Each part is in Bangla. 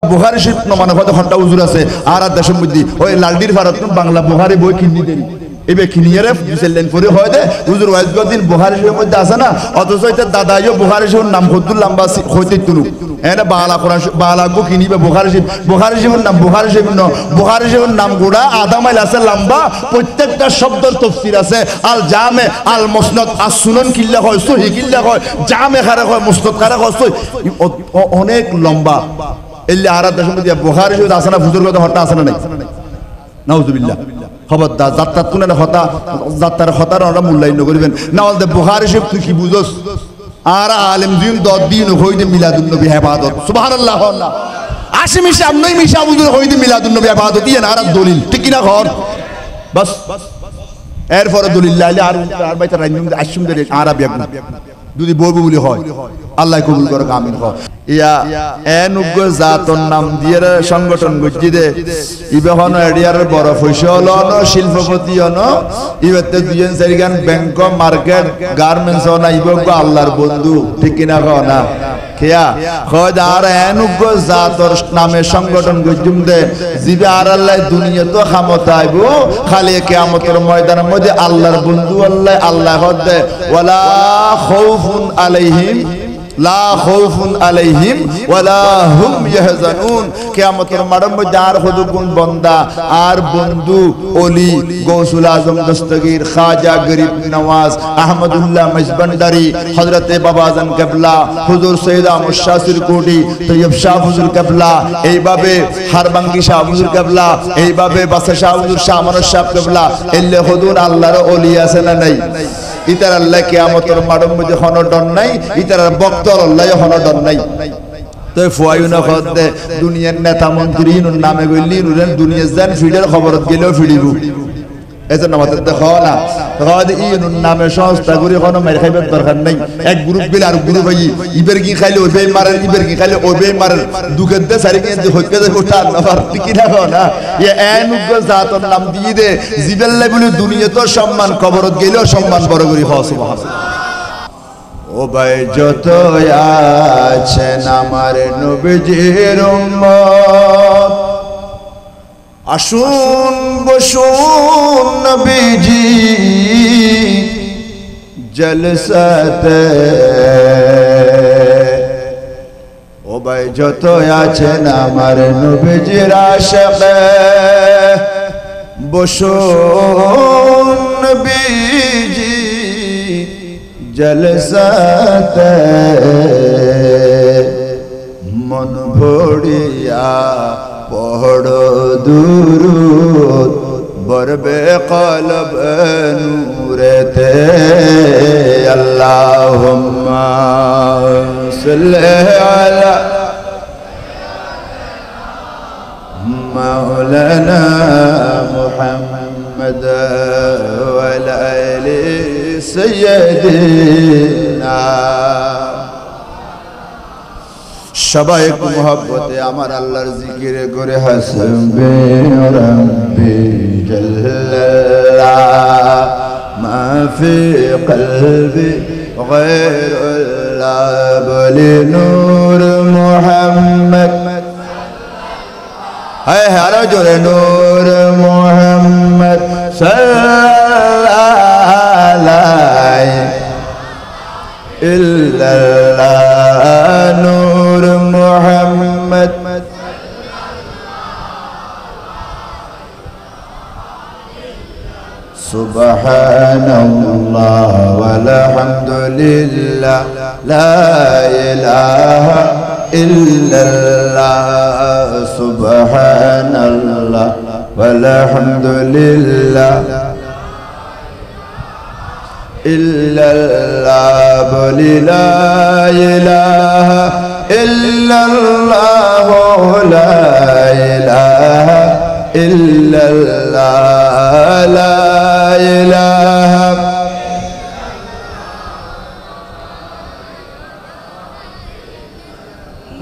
বুখারী শরীফ নমানো কত ঘন্টা হুজুর আছে আর দেশের মধ্যে ওই লালডির ভারত বাংলা বুখারী বই কিনি দেন এবে কিনিয়ারে দিছেলেন পরে হয় দে হুজুর ওয়াজ গদিন বুখারী শরীফের মধ্যে আছে না অথচ এটা দাদাইও বুখারী শরীফের নাম কদ্দুর লম্বা হইতে তুলু এনে বালা কোরআন বালা গো কিনিবে বুখারী শরীফের নাম বুখারী শরীফের নাম গোড়া আধা মাইল আছে লম্বা প্রত্যেকটা শব্দের তাফসীর আছে আল জামে আল মুসনাদ আস সুনান কিল্লা হয় সহিহ কিল্লা হয় জামে খারে হয় মুসনাদ খারে হয় অনেক লম্বা এলে আর দেশের মধ্যে বুখারী শরীফ আছে না হুজুর কথা হটা আছে না নাই নাউজুবিল্লাহ খবরদার যাত্রাত কোন হতা যাত্রার হতার আমরা মূল্যায়ন করিবেন না বলতে বুখারী শরীফ তুই কি বুঝোস আর আলেম দিন 10 দিন হইতে মিলাদুন নবী ইবাদত সুবহানাল্লাহ না আশিমিশা আমনই মিশা বুঝুর হইতে মিলাদুন নবী ইবাদত ইয়ে না আর দলিল ঠিক কি না ঘর বাস এরপর দলিল লাইলে আর বাইতা রাইনুম আশিম দে আরবি যদি বলবো বলি হয় আল্লাহ কবুল করুক আমিন হয় ইয়া এনুগ্গ জাতর নাম দিয়ে সংগঠন গজ্জি দে ইবেহন এরিয়ার বড় ফসল অন শিল্পপতি অন ইবেতে দুজন চারিগান ব্যাংক মার্কেট গার্মেন্টস অন ইবগ আল্লাহর বন্ধু ঠিক কিনা কও না খেয়া খোদ আর এনুগ্গ জাতর নামে সংগঠন গজ্জুম দে জিবে আর আল্লাহ দুনিয়া তো ক্ষমতা আইবো খালি কিয়ামতের ময়দানের মধ্যে আল্লাহর বন্ধু আল্লাহ হদ দে ওয়ালা খাউফুন আলাইহিম লা খাউফুন আলাইহিম ওয়ালা হুম ইয়াহজানুন কিয়ামতের মাঠের মধ্যে আর হুদুকুন বান্দা আর বন্ধু ওলি গৌসুল আজম দস্তগীর খাজা গরিব নওয়াজ আহমদুল্লাহ মজবন্দারি হযরতে বাবাজান কেবলা হুজুর সৈয়দ আহমদ শাহ সিরকুটি তৈয়ব শাহ হুজুর কেবলা এইভাবে হারবাঙ্গি শাহ হুজুর কেবলা এইভাবে বাসা শাহ হুজুর শাহ আমানত শাহ কেবলা এলে হুজুর আল্লাহর ওলি আছে না নাই ইতার আল্লাহ কিয়ামতের মাঠের মধ্যে কোনো ডর নাই ইতার বক্তর আল্লাহ কোনো ডর নাই তো ফুয়ায়ুনা খদে দুনিয়ার নেতা মন্ত্রী নুন নামে গইলি নুরেন দুনিয়া জান ফিডের খবরত গেলেও ফিডিবু এজন্য আমাদের দেখো না খদ ই নুন নামে সংস্থা করি কোনো মার খাইবার দরকার নাই এক গ্রুপ গেলে আর গ্রুপ হই ইবের কি খাইলে ওই বেই মারেন ইবের কি খাইলে ওই বেই মারেন দুকের দে সারি কে যে হইতে যে ওটা নাফার কি দেখো না এ এনুগ্গ জাতর নাম দিয়ে দে জিবেল্লা বলে দুনিয়া তো সম্মান খবরত গেলেও সম্মান বড় করি হ সুবহানাল্লাহ ও ভাই যত আছেন আমার নবীজির উম্মত আসুন বসুন নবীজি জলসাতে ও ভাই যত আছেন আমার নবীজির আশিকে বসুন নবীজি জলসাতে মন ভরিয়া পড়ো দুরুদ বরবে কলব নূরেতে আল্লাহুম্মা সাল্লি আলা মাওলানা মুহাম্মদ ওয়া আলা আলি সাইয়্যিদিনা সবাই একটু মোহব্বতে আমার আল্লাহর জিকির করে হাসবে রাব্বি জাল্লাল্লাহ মা ফি কলবি গায়রুল্লাহ বলি নূর মুহাম্মদ হায় হারে জোরে নূর মুহাম্মদ সাল্লাল্লাহু আলাইহি ইল্লাল্লাহ নূর মুহাম্মদ সুবহানাল্লাহ ওয়াল হামদুলিল্লাহ লা ইলাহা ইল্লাল্লাহ সুবহানাল্লাহ ওয়াল হামদুলিল্লাহ ইল্লাল্লাহ বলি লা ইলাহা ইল্লাল্লাহ লা ইলাহা ইল্লাল্লাহ লা ইলাহা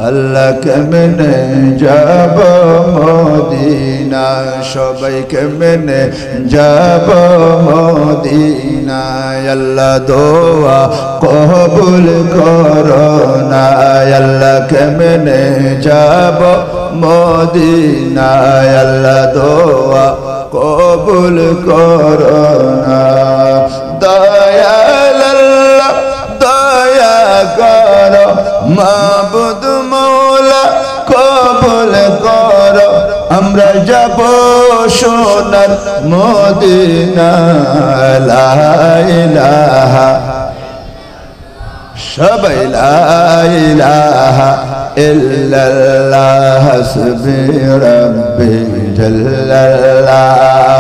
আল্লাহ কেমনে যাব মদিনা সবাই কেমনে যাব মদিনা আল্লাহ দোয়া কবুল করো না আল্লাহ কেমনে যাব মদিনায় আল্লাহ দোয়া কবুল করো না দয়াল আল্লাহ দয়া করো মাবুদ মওলা কবুল করো আমরা যাব সোনার মদিনা লা ইলাহা সবাই লা ইলাহা ইল্লাল্লাহ হাসবি রাব্বি জাল্লাল্লাহ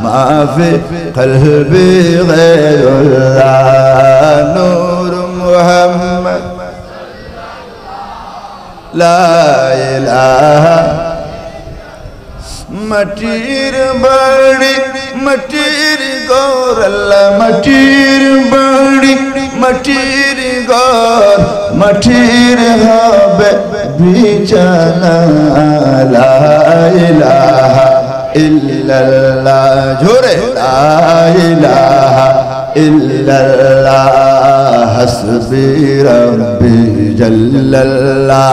মা ফি কলবি গায়রুল্লাহ নূর মুহাম্মদ লা ইলাহা মটির বাড়ি মটির গৌর আল্লাহ মটির বাড়ি মটির গৌর মটির হবে বিছানা লা ইলাহা ইল্লাল্লাহ জোরে লা ইলাহা ইল্লাল্লাহ হাসবি রাব্বি জাল্লাল্লাহ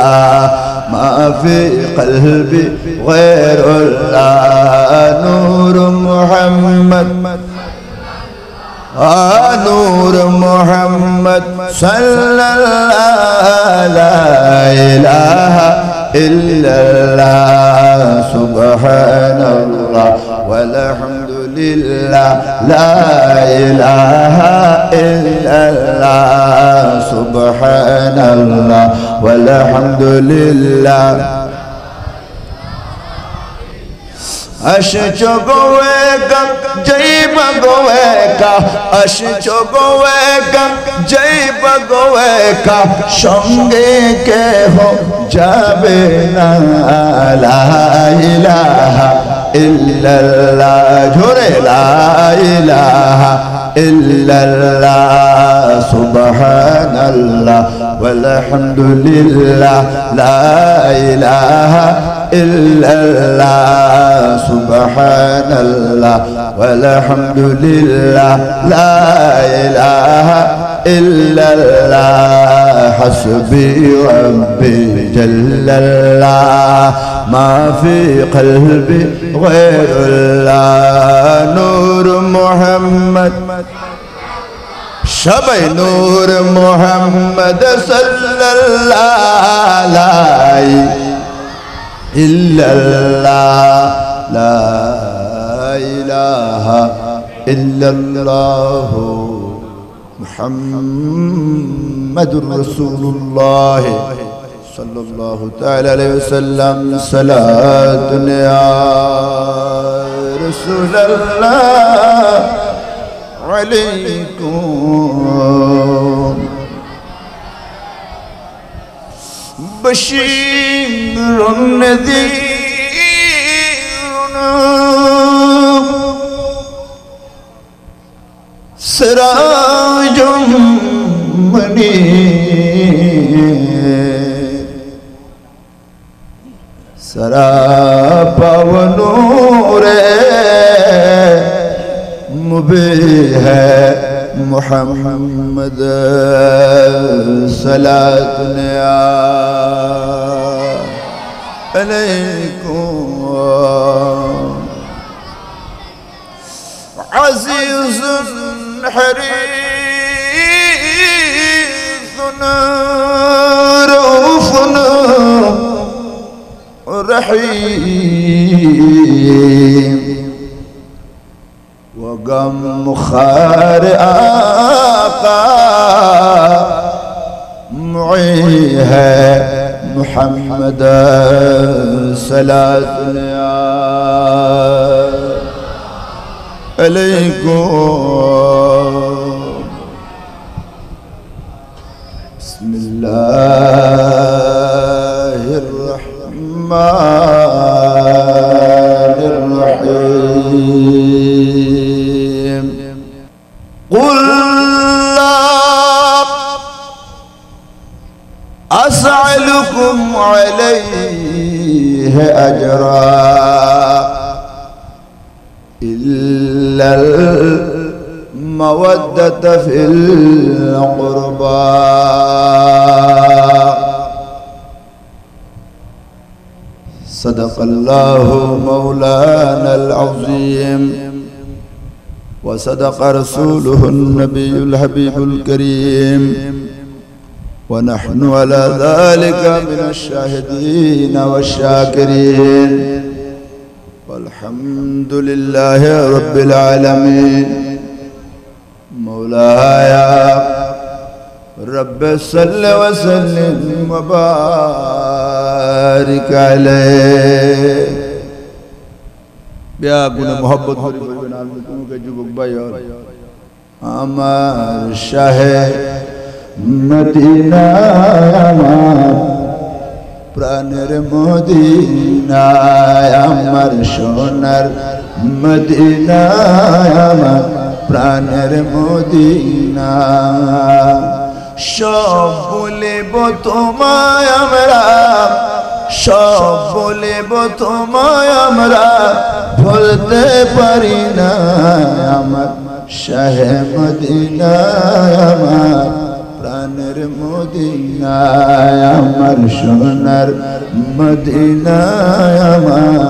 মা ফি কলবি গায়রুল্লাহ নূর মুহাম্মদ নূর মুহাম্মদ সাল্লাল্লাহু লা ইলাহা ইল্লাল্লাহ সুবহানাল্লাহ walhamdulillah la ilaha illallah subhanallah walhamdulillah আসছো গোয়েকা যাইবা গোয়েকা আসছো গোয়েকা যাইবা গোয়েকা সঙ্গে কেহ যাবে না লা ইলাহা ইল্লাল্লাহ জোরে লা ইলাহা ইল্লাল্লাহ সুবহানাল্লাহ walhamdulillah la ilaha illallah subhanallah walhamdulillah la ilaha illallah hasbi rabbi jallallah ma fi qalbi ghayrullah nur muhammad সবাই নূর মুহাম্মদ সাল্লাল্লাহু আলাইহি ইল্লাল্লাহ লা ইলাহা ইল্লাল্লাহ মুহাম্মাদুর রাসূলুল্লাহ সাল্লাল্লাহু তাআলা আলাইহি ওয়াসাল্লাম সালাতুন ইয়া রাসূলুল্লাহ عليكم بشير نذير سراج منير سراپا ونور मुबीह है मुहम्मद सलातुन अलैकुम अज़ीज़ुन हरीज़ुन रऊफ़ुन रहीम गम खार आका मुई है मुहम्मद सलातुन अलैकुम बिस्मिल्लाहिर रहमानिर रहीम قل لا أسألكم عليه أجرا إلا المودة في القربى صدق الله مولانا العظيم وصدق رسوله النبي الحبيب الكريم ونحن على ذلك من الشاهدين والشاكرين والحمد لله رب العالمين مولاي رب صل وسلم وبارك عليه بیا گونه محبت کری بگن آلمتون کے جبک بیار আমার শাহে মদিনা আমার প্রাণের মদিনা আমার সোনার মদিনা আমার প্রাণের মদিনা সব বলিব তোমায় আমরা সব বলিব তোমায় আমরা ভুলতে পারি না আমার শাহে মদিনা আমার প্রাণের মদিনা আমার সোনার মদিনা আমার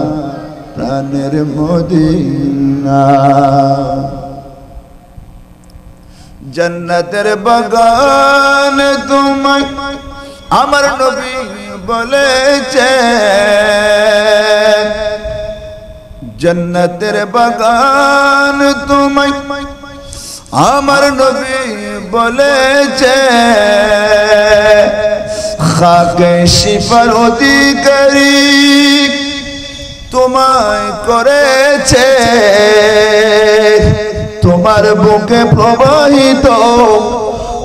প্রাণের মদিনা জান্নাতের বাগান তোমায় আমার নবী বলেছে জান্নাতের বাগান তোমায় আমার নবী বলেছে খাকে শিফার অধিকারী তোমায় করেছে তোমার বুকে প্রবাহিত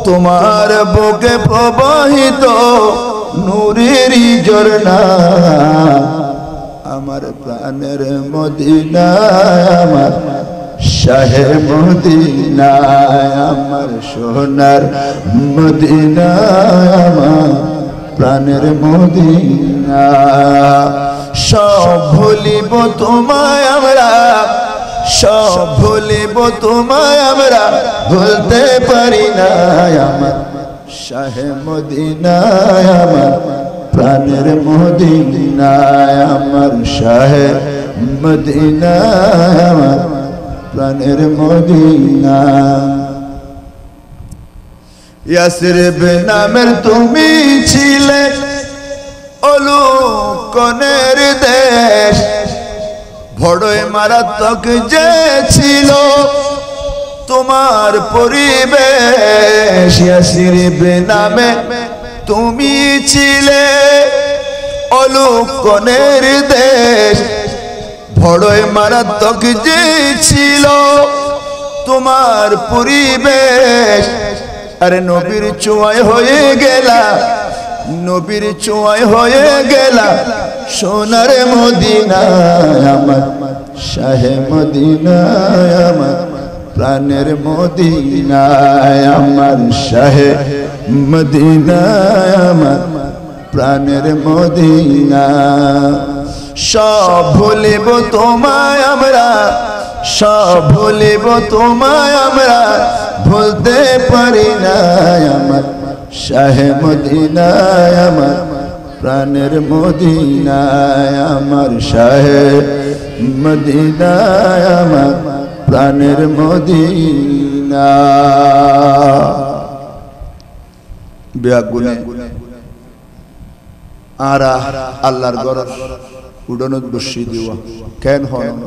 তোমার বুকে প্রবাহিত নূরের ঝরনা আমার প্রাণের মদিনা আমার শাহে মদিনা আমার সোনার মদিনা আমার প্রাণের মদিনা সব ভুলিব তোমায় আমরা সব ভুলিব তোমায় আমরা ভুলতে পারি না আমার শাহে মদিনা আমার প্রাণের মদিনা আমার শাহে মদিনা আমার প্রাণের মদিনা ইয়াসরিব নামের তুমি ছিলে অলুকনের দেশ বড়ই মারাত্মক যে ছিল তোমার পরিবেশ ইয়াসরিব নামে তুমি ছিলে অলুকনের দেশ বড়ই মারাত্মক যে ছিল তোমার পরিবেশ আরে নবীর ছোঁয়ায় হয়ে গেলা নবীর ছোঁয়ায় হয়ে গেলা সোনার মদিনা আমার শাহে মদিনা আমার প্রাণের মদিনা আমার শাহে মদিনা আমার প্রাণের মদিনা সব ভুলিব তোমায় আমরা সব ভুলিব তোমায় আমরা ভুলতে পারি না আমার শাহে মদিনা আমার প্রাণের মদিনা আমার শাহে মদিনা আমার প্রাণের মদিনা বিয়াগুনে আরা আল্লাহর ঘর উডনত বসি দিওয়া কেন হন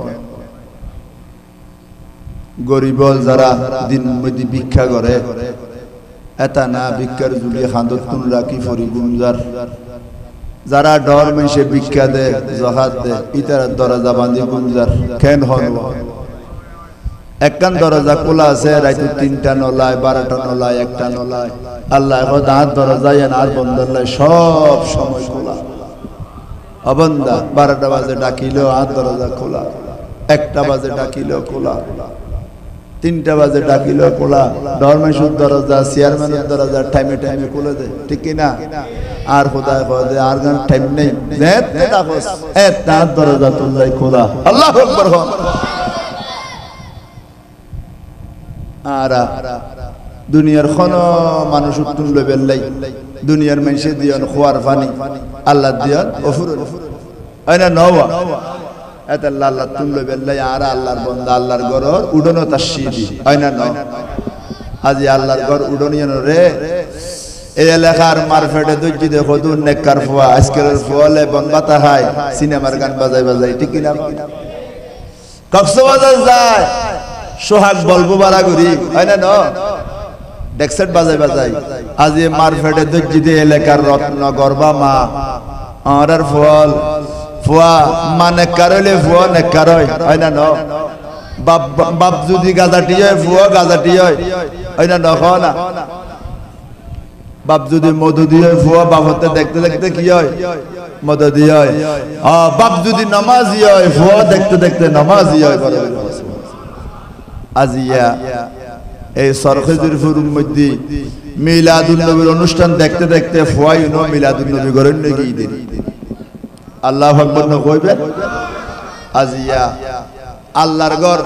গরিব যারা দিন মধ্যে ভিক্ষা করে এটা না ভিক্ষার জুড়ি হাঁদত তুন রাখি ফরি গুমজার যারা ডর মেশে ভিক্ষা দে জহাত দে ইতার দরজা বাঁধি গুমজার কেন হন একখান দরজা খোলা আছে রাইতে 3টা নলায় 12টা নলায় 1টা নলায় আল্লাহ হাত দরজা আর বন্ধ সব সময় খোলা অবন্দা 12টা বাজে ডাকিল হাত দরজা খোলা 1টা বাজে ডাকিল খোলা 3টা বাজে ডাকিল খোলা ধর্মেশ্বর দরজা চেয়ারম্যানের দরজা টাইমে টাইমে খুলে দেয় ঠিক কিনা আর খোদায় খোদে আর গান টাইম নেই দরজা তুল্লাই খোলা আল্লাহু আকবার আরা দুনিয়ার কোন মানুষ উত্তম লইবেন লাই দুনিয়ার মানুষে দিয়ন খোয়ার পানি আল্লাহ দিয়ন অফুর আইনা নওয়া এত আল্লাহ তুল্ল বেল্লাই আর আল্লাহর বান্দা আল্লাহর ঘর উডনো তাসসিদি আইনা ন আজি আল্লাহর ঘর উডনিয়ন রে এই এলাকার মারফেটে দজ্জি দে খদুন নেককার ফুয়া আজকের ফুয়ালে বনবাতা হয় সিনেমার গান বাজাই বাজাই ঠিক কি না কক্সবাজার যায় সোহাগ বলবো বারাগুড়ি আইনা ন ডেক্সেট বাজাই বাজাই আজি মারফেটে দজ্জি দে এলাকার রত্ন গর্বা মা আর ফুয়াল ফুয়া মানে কারলে ফুয়া নে কারয় হয় না ন বাপ যদি গাজাটি হয় ফুয়া গাজাটি হয় না ন না বাপ যদি মধু দিয়ে ফুয়া বাপ হতে দেখতে দেখতে কি হয় মধু দিয়ে হয় বাপ যদি নামাজি হয় ফুয়া দেখতে দেখতে নামাজি হয় আজিয়া এই সরখেজুরপুরের মধ্যে মিলাদুন নবীর অনুষ্ঠান দেখতে দেখতে ফুয়াই ন মিলাদুন নবী করেন নাকি দেরি আল্লাহু আকবার না কইবেন আজিয়া আল্লাহর ঘর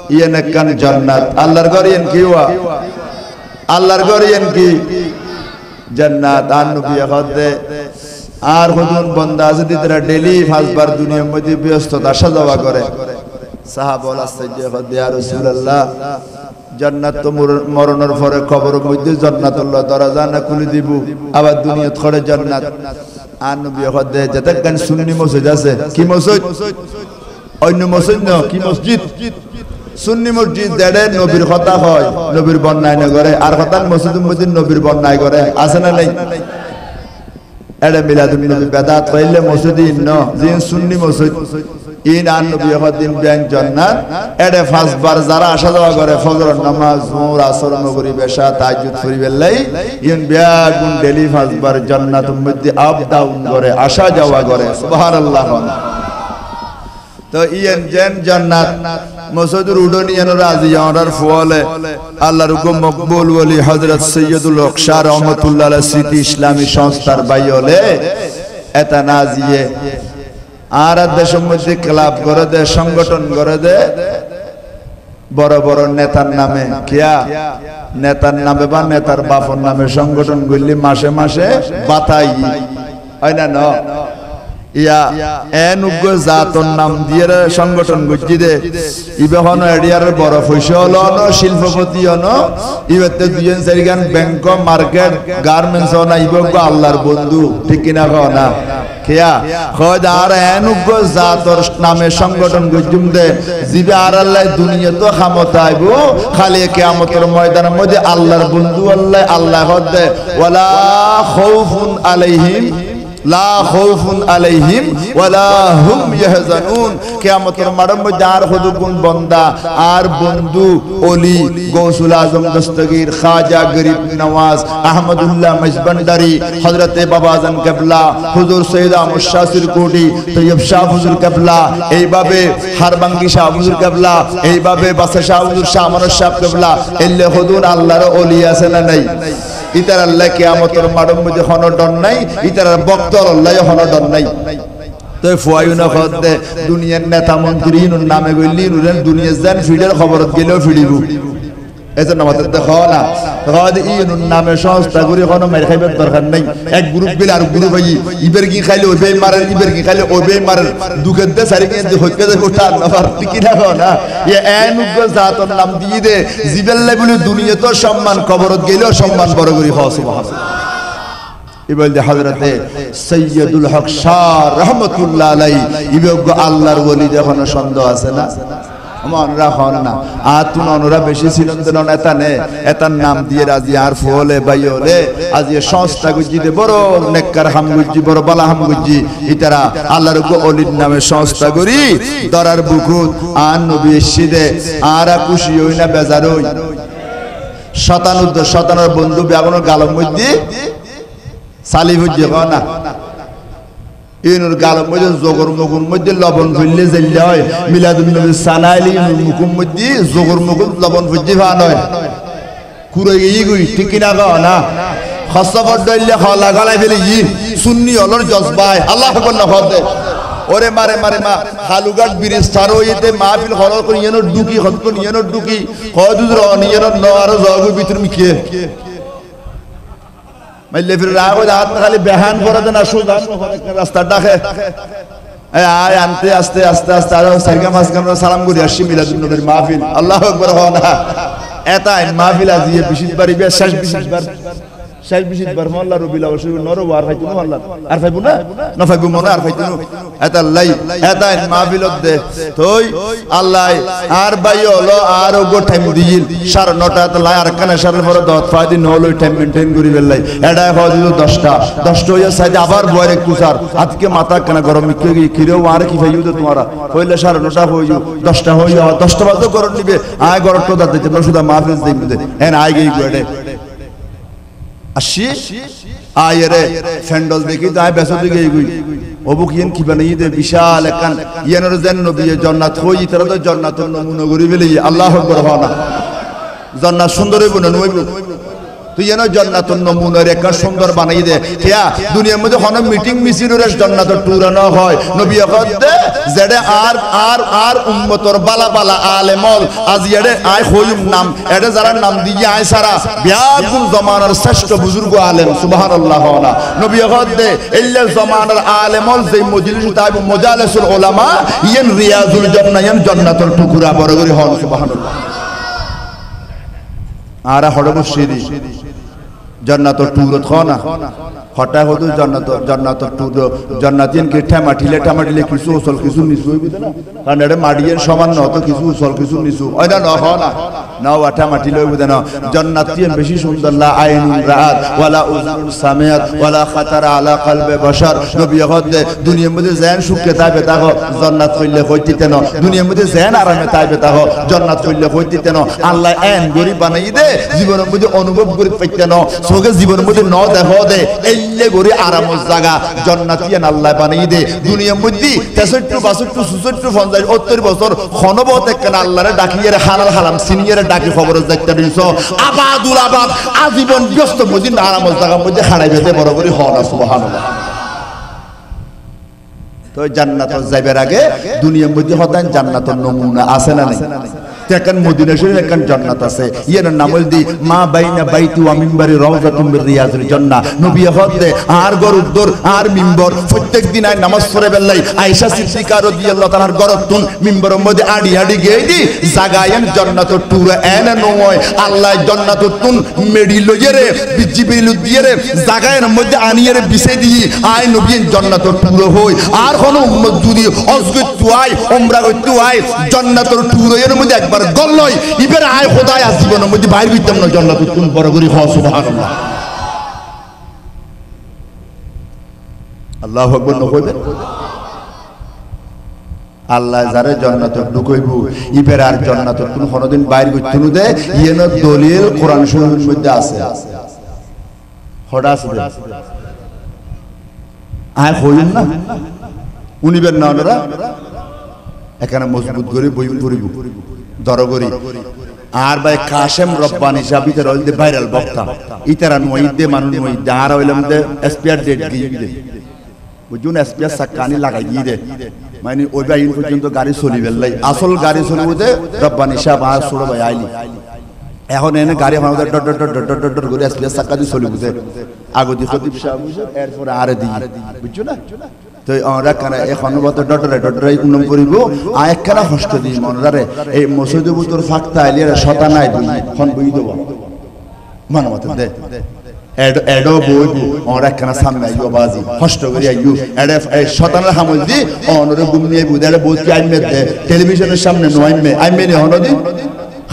ইয়েন কান জান্নাত আল্লাহর ঘর ইয়েন কি ওয়া আল্লাহর ঘর ইয়েন কি জান্নাত আর নবী হদে আর হুজুর বান্দা আছে দিতরা ডেইলি পাঁচবার দুনিয়ার মধ্যে ব্যস্ততা সাজাওয়া করে সাহাবাল আসছে হদে ইয়া রাসূলুল্লাহ জান্নাত তো মরণের পরে কবরের মধ্যে জান্নাতুল্লাহ দরজা না খুলে দিব আবার দুনিয়াত করে জান্নাত আর নবী হদে যেতে গান সুন্নি মসজিদ আছে কি মসজিদ অন্য মসজিদ না কি মসজিদ সুন্নি মসজিদ দেড়ে নবীর কথা হয় নবীর বর্ণায় না করে আর কথা মসজিদের মধ্যে নবীর বর্ণায় করে আছে না নাই এড়ে মিলাদুন নবী বেদাত কইলে মসজিদ ন জিন সুন্নি মসজিদ ইন আর নবী হদিন ব্যাং জান্নাত এড়ে পাঁচবার যারা আসা যাওয়া করে ফজরের নামাজ জোহর আসর মাগরিব এশা তাহাজ্জুদ ফরিবেলাই ইন ব্যাগুন ডেলি পাঁচবার জান্নাতের মধ্যে আপ ডাউন করে আসা যাওয়া করে সুবহানাল্লাহ তো ইয়েন জেন জান্নাত মসজিদের উডনিয়ান রাজি আমরার ফলে আল্লাহর হুকুম মকবুল ওলি হযরত সৈয়দুল আকশা রাহমাতুল্লাহ আলাইহি স্মৃতি ইসলামী সংস্থার বাইলে এটা নাজিয়ে আর দেশের মধ্যে ক্লাব করে দে সংগঠন করে দে বড় বড় নেতার নামে কিয়া নেতার নামে বা নেতার বাপর নামে সংগঠন গুলি মাসে মাসে বাতাই হয় না ন ইয়া এনুগ্য জাতর নাম দিয়ে সংগঠন গুজি দে ইবেহন এরিয়ার বড় ফসল ন শিল্পপতি ন ইবেতে দুজন চারিগান ব্যাংক মার্কেট গার্মেন্টস না ইবগ আল্লাহর বন্ধু ঠিক কিনা কও না কিয়া খোদ আর এনুগ্য জাতর নামে সংগঠন গুজুম দে জিবে আর আল্লাহ দুনিয়া তো ক্ষমতা আইবো খালি কিয়ামতের ময়দানের মধ্যে আল্লাহর বন্ধু আল্লাহ হদে ওয়ালা খাউফুন আলাইহিম লা খাউফুন আলাইহিম ওয়ালা হুম ইয়াহজানুন কিয়ামতের মাঠের মধ্যে আর হুদুকুন বান্দা আর বন্ধু ওলি গৌসুল আজম দস্তগীর খাজা গরিব নওয়াজ আহমদুল্লাহ মজবন্দারি হযরতে বাবাজান কেবলা হুজুর সৈয়দ আহমদ শাহ সিরকুটি তৈয়ব শাহ হুজুর কেবলা এইভাবে হারবাঙ্গি শাহ হুজুর কেবলা এইভাবে বাসা শাহ হুজুর শাহ আমানত শাহ কেবলা এলে হুজুর আল্লাহর ওলি আছে না নাই ইতার আল্লাহ কিয়ামতের মাঠের মধ্যে কোনো ডর নাই ইতার বক্তর আল্লাহ কোনো ডর নাই তো ফুয়ায়ুনা খদে দুনিয়ার নেতা মন্ত্রী নুন নামে গইলি নুরেন দুনিয়া জান ফিডের খবরত গেলেও ফিডিবু এজন্য আমাদের দেখো না খদ ইনুন নামে সংস্থা করে কোনো মার খাইবার দরকার নাই এক গ্রুপ গিলা আর গ্রুপ হই ইবের কি খাইলে ওই বেই মারেন ইবের কি খাইলে ওই বেই মারেন দুকের দে সারি কে যে হইতে যে কোটা নাফার কি দেখো না এ এনুগ্য জাতর নাম দিয়ে দে জিবেল্লা বলে দুনিয়া তো সম্মান খবরত গেলেও সম্মান বড় করি হ সুবহানাল্লাহ ইবলদে হযরতে সৈয়দুল হক শাহ রাহমাতুল্লাহ আলাইহি ইবগ আল্লাহর ওলি যখন সন্দেহ আছে না মনরা হন না আতুন অনুরা বেশি ছিলেন দেন নেতা নে এতার নাম দিয়ে রাজি আর ফলে বাইলে আজি সংস্থা গুজিতে বড় নেককার হাম গুজি বড় বালা হাম গুজি ইতারা আল্লাহর ওলির নামে সংস্থা করি দরার বুকুত আর নবী এসিদে আর খুশি হই না বেজার হই 57 বন্ধু বেগুনের গালর মধ্যে সালি হইছে না ইনুর গালর মধ্যে জগর মুকুর মধ্যে লবণ ফেললে জেলে হয় মিলাদুন নবী সানাইলি ইনুর মুকুর মধ্যে জগর মুকুর লবণ ফুজি ভান হয় কুরে গই গই ঠিক কিনা কও না খসফত দইলে খলা গলাই ফেলে ই সুন্নি হলর জজবায় আল্লাহ আকবার না হদে ওরে মারে মারে মা হালুগাট ব্রিজ সারো ইতে মাহফিল হল করে ইয়েনো ডুকি হত কোন ইয়েনো ডুকি কদুর অনিয়েনো নওয়ার জগু ভিতর মিকে মাইলে ফির রাগো দাঁত খালি বেহান করে দেন আসো রাস্তা ডাকে আয় আনতে আস্তে আস্তে আস্তে আরো সাইগা মাসগাম সালাম করি আসি মিলাদুন নবীর মাহফিল আল্লাহু আকবার হওয়া এতাই মাহফিল আজিয়ে বিশিতবার ইবে শেষ বিশিতবার শেষ বিশিতবার মোল্লা রবিউল আউয়াল শরীফ নর ওয়ার ফাইতু মোল্লা আর ফাইবু না না ফাইবু মনে আর ফাইতু এতাল্লাই এতাই মাহফিলত দে তোই আল্লাহ আর ভাই হলো আর গো টাইম দিল 9:30 লাই আর কানে সারের পরে 10 ফাইদি নল ওই টাইম মেইনটেইন করি বেলাই এডা হয় 10টা হইয়া সাইডে আবার বয়ের একটু স্যার আজকে মাথা কানা গরম কি কিরেও আর কি ফাইউ দে তোমারা কইলে 9:30 হইউ 10টা হইয়া 10টা বাজে গরম নিবে আয় গরম তো দিতে না শুধু মাহফিল দিতে এন আই গই গড়ে আসি আয়রে ফ্যান্ডল দেখি তো আয় বেসো দিকে গই অবুক ইয়েন কি বানাই দে বিশাল একখান ইয়েনের যেন নবী জান্নাত হই তারা তো জান্নাতের নমুনা করি বলি আল্লাহু আকবার হওয়া জান্নাত সুন্দর হইব না নইব তুই যেন জান্নাতুন নমুনার একটা সুন্দর বানাই দে কিয়া দুনিয়ার মধ্যে হন মিটিং মিছিলের জান্নাতের টুরানো হয় নবী কইতে যেডে আর উম্মতর বালা বালা আলেমল আজ এডে আয় হইম নাম এডে যারা নাম দিয়ে আয় সারা বিয়াগুল জামানার শ্রেষ্ঠ বুজুর্গ আলেম সুবহানাল্লাহ ওয়ালা নবী কইতে ইল্লা জামানার আলেমল যে মজলিস তাইব মুজালিসুল উলামা ইয়ান রিয়াজুল জান্নাহ ইয়ান জান্নাতুল টুকরা বড় করে হন সুবহানাল্লাহ আরা হড়বশিরি জান্নাতুল টুরত খানা হটা হদু জান্নাতুল টুর জান্নাতিন কে ঠামাটিলে কিছু ওসল কিছু নিছু হইবে না কারণ এটা মাডিয়ের সমান না তো কিছু ওসল কিছু নিছু ওইটা না খানা না ওটা মাটিলে হইবে না জান্নাতিন বেশি সুন্দর লা আইনুন রাআত ওয়ালা উযুন সামিআত ওয়ালা খাতারা আলা কলবে বশর নবী কইতে দুনিয়ার মধ্যে জান সুখে তাইবে তাকো জান্নাত কইলে কইতিতে না দুনিয়ার মধ্যে জান আরামে তাইবে তাকো জান্নাত কইলে কইতিতে না আল্লাহ এন গরি বানাই দে জীবনের মধ্যে অনুভব করি পাইতে না সোগে জীবনের মধ্যে ন দেখো দে এল্লে গরি আরামর জায়গা জান্নাতিয়ান আল্লাহ বানাই দে দুনিয়ার মধ্যে 63 62 66 50 70 বছর খনবত একখান আল্লাহরে ডাকিয়ে হালাল হারাম সিনিয়রে ডাকি খবর দেখতে দিছো আবাদুল আবাদ আজীবন ব্যস্ত মধ্যে আরামর জায়গার মধ্যে হারাই যেতে বড় করে হন সুবহানাল্লাহ তো জান্নাত যাইবার আগে দুনিয়ার মধ্যে হতান জান্নাতের নমুনা আছে না নাই তেকান মদিনা শরীফ একখান জান্নাত আছে ইয়ার নাম দি মা বাইনা বাইতি ওয়া মিম্বারি রাউযাতুম মির রিয়াজিল জান্নাহ নবী হতে আর গর উদ্দর আর মিম্বর প্রত্যেক দিন আয় নামাজ পড়ে বেলাই আয়েশা সিদ্দিকা রাদিয়াল্লাহু তাআলার গরতুন মিম্বরের মধ্যে আডি আডি গেই দি জাগায়ান জান্নাতের টুরা এনে নয় আল্লাহ জান্নাতের তুন মেডি লইরে জিবরিল দিয়েরে জাগায়ের মধ্যে আনিয়ে বিছে দি আয় নবী জান্নাতের টুরা হই আর কোন উম্মত যদি অজগত তুই উমরা তুই জান্নাতের টুরা এর মধ্যে একবার গল নয় ইবের আয় খোদায় জীবনের মধ্যে বাইর হইতাম না জান্নাতুল কোন বড় করে হ সুবহানাল্লাহ আল্লাহু আকবার কইবে আল্লাহ যারে জান্নাতুল ঢুকাইব ইবের আর জান্নাতুল কোন কোনদিন বাইর হইতে নু দে ইয়েন দলিল কোরআন শরীফের মধ্যে আছে হডা আছে আয় হইন না উনিবের না ওরা এখানে মজবুত করে বইম করিব দরগরি আর ভাই কাশেম রব্বানি সাবিতে রইতে ভাইরাল বক্তা ইতারা নইতে মানুষ নইতে আর হইলাম দে এসপিআর ডেট গিয়ে দে বুঝুন এসপিআর সাকানি লাগাই দিয়ে দে মানে ওই ভাই পর্যন্ত গাড়ি চলিবে লাই আসল গাড়ি চলিবতে রব্বানি সাহেব আর ছোট ভাই আইলি এখন এনে গাড়ি আমাদের dot dot dot dot dot করে এসপিআর সাকা দিয়ে চলিবতে আগদি খতিব সাহেব এরপরে আরে দি বুঝছো না তো আমরা কানা এখন বত ডটরে উন্নম করিব আ একখানা কষ্ট দি মনরারে এই মসজিদ বুতর ফাকতা আইলিরা শতা নাই দুই খন বই দেব মানমত দে এডো বই আমরা একখানা সামনে আইও বাজি কষ্ট করি আইও এডে শতানের হামল দি অনরে গুমিয়ে বুদারে বলছি আইমে টেলিভিশনের সামনে নয়মে আইমে নি হনদি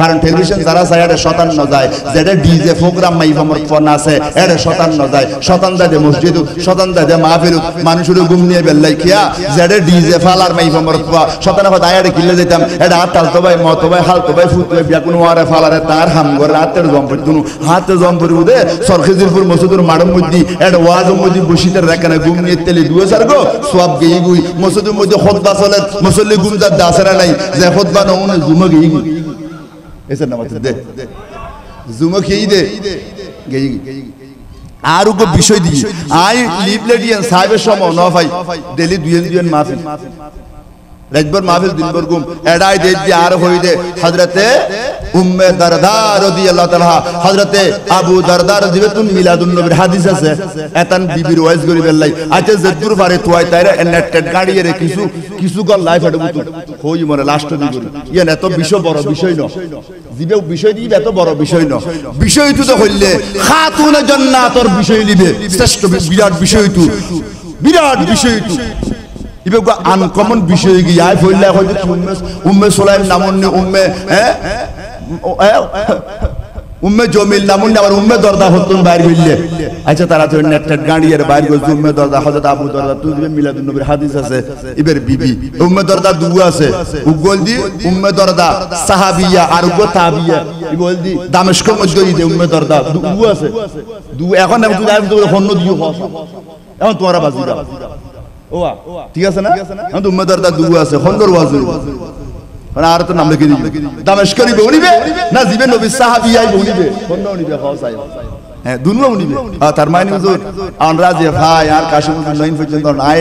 কারণ টেলিভিশন যারা যায় এটা শতান ন যায় যেটা ডিজে প্রোগ্রাম মাইফামর ফোন আছে এটা শতান ন যায় শতান দাদে মসজিদ শতান দাদে মাহফিল মানুষের ঘুম নিয়ে বেল্লাই খিয়া যেটা ডিজে ফালার মাইফামর শতান কথা আয়ারে কিলে যেতাম এটা হাতাল তো ভাই মত ভাই হাল তো ভাই ফুট ভাই বিয়াকুন ওয়ারে ফালারে তার হাম করে হাতের জম্পর দুনু হাতে জম্পর উদে সরখিজিরপুর মসজিদের মাড়ম মধ্যে এটা ওয়াজের মধ্যে বসিতে রাখানে ঘুম নিয়ে তেলে দুয়ে সার গো সব গেই গুই মসজিদের মধ্যে খুতবা চলে মুসল্লি ঘুম যা দাসরা নাই যে খুতবা নউনে জুমা গেই গুই ऐसा नमत दे জুমা খেয়ে দে আর ওকে বিষয় দিয়ে আই লিফলেট দিয়েন সাহেবের সময় ন ভাই ডেলি দুই মাহফিল রাজবর মাহফিল দিনবর গুম এডাই দে দি আর হই দে হযরতে উম্মে দারদা রাদিয়াল্লাহু তাআলা হযরতে আবু দারদা রাদিয়াতুন মিলাদুন নবীর হাদিস আছে এতান বিবির ওয়াইজ করি বেলাই আচ্ছা জেদুর পারে তোয়াই তাইরা নেটেড গাড়িয়ে রে কিছু গল লাইফ আডু তো হই মনে লাস্ট দি করি ইয়া এত বিষয় বড় বিষয় ন জিবে বিষয় দি এত বড় বিষয় ন বিষয় তো হইলে খাতুনে জান্নাতর বিষয় লিবে শ্রেষ্ঠ বিরাট বিষয় তো বিরাট বিষয় তো ইবেগো আনকমন বিষয় গিয়া ফইলা হইতে উম্মে সুলাইম নামুন্নি উম্মে জমিল নামুন্নি আবার উম্মে দরদা হতুন বাইর হইলে আচ্ছা তারা তো নেটেড গাড়িয়ের বাইর গো উম্মে দরদা হযরত আবু দরদা তুজবে মিলাদুন নবীর হাদিস আছে ইবের বিবি উম্মে দরদা দু আছে উগল দি উম্মে দরদা সাহাবিয়া আর উগো তাবিয়া ইবল দি দামেস্কের মধ্যে দি উম্মে দরদা দু আছে দু এখন আমি তুই আইব তো হন্ন দিও এখন তোরা বাজিরা ওয়া ঠিক আছে না আমি তো উম্মে দরদা দু আছে খন্দর ওয়াজ মানে আর তো নাম লিখে দিবি দামেস্করি বউনিবে না জিবে নবী সাহাবিয়াই বউনিবে কোন বউনিবে খাওসাই হ্যাঁ দুনো বউনিবে তার মানে হুজুর আমরা যে ভাই আর কাশিমুদ্দিন নইন পর্যন্ত নাই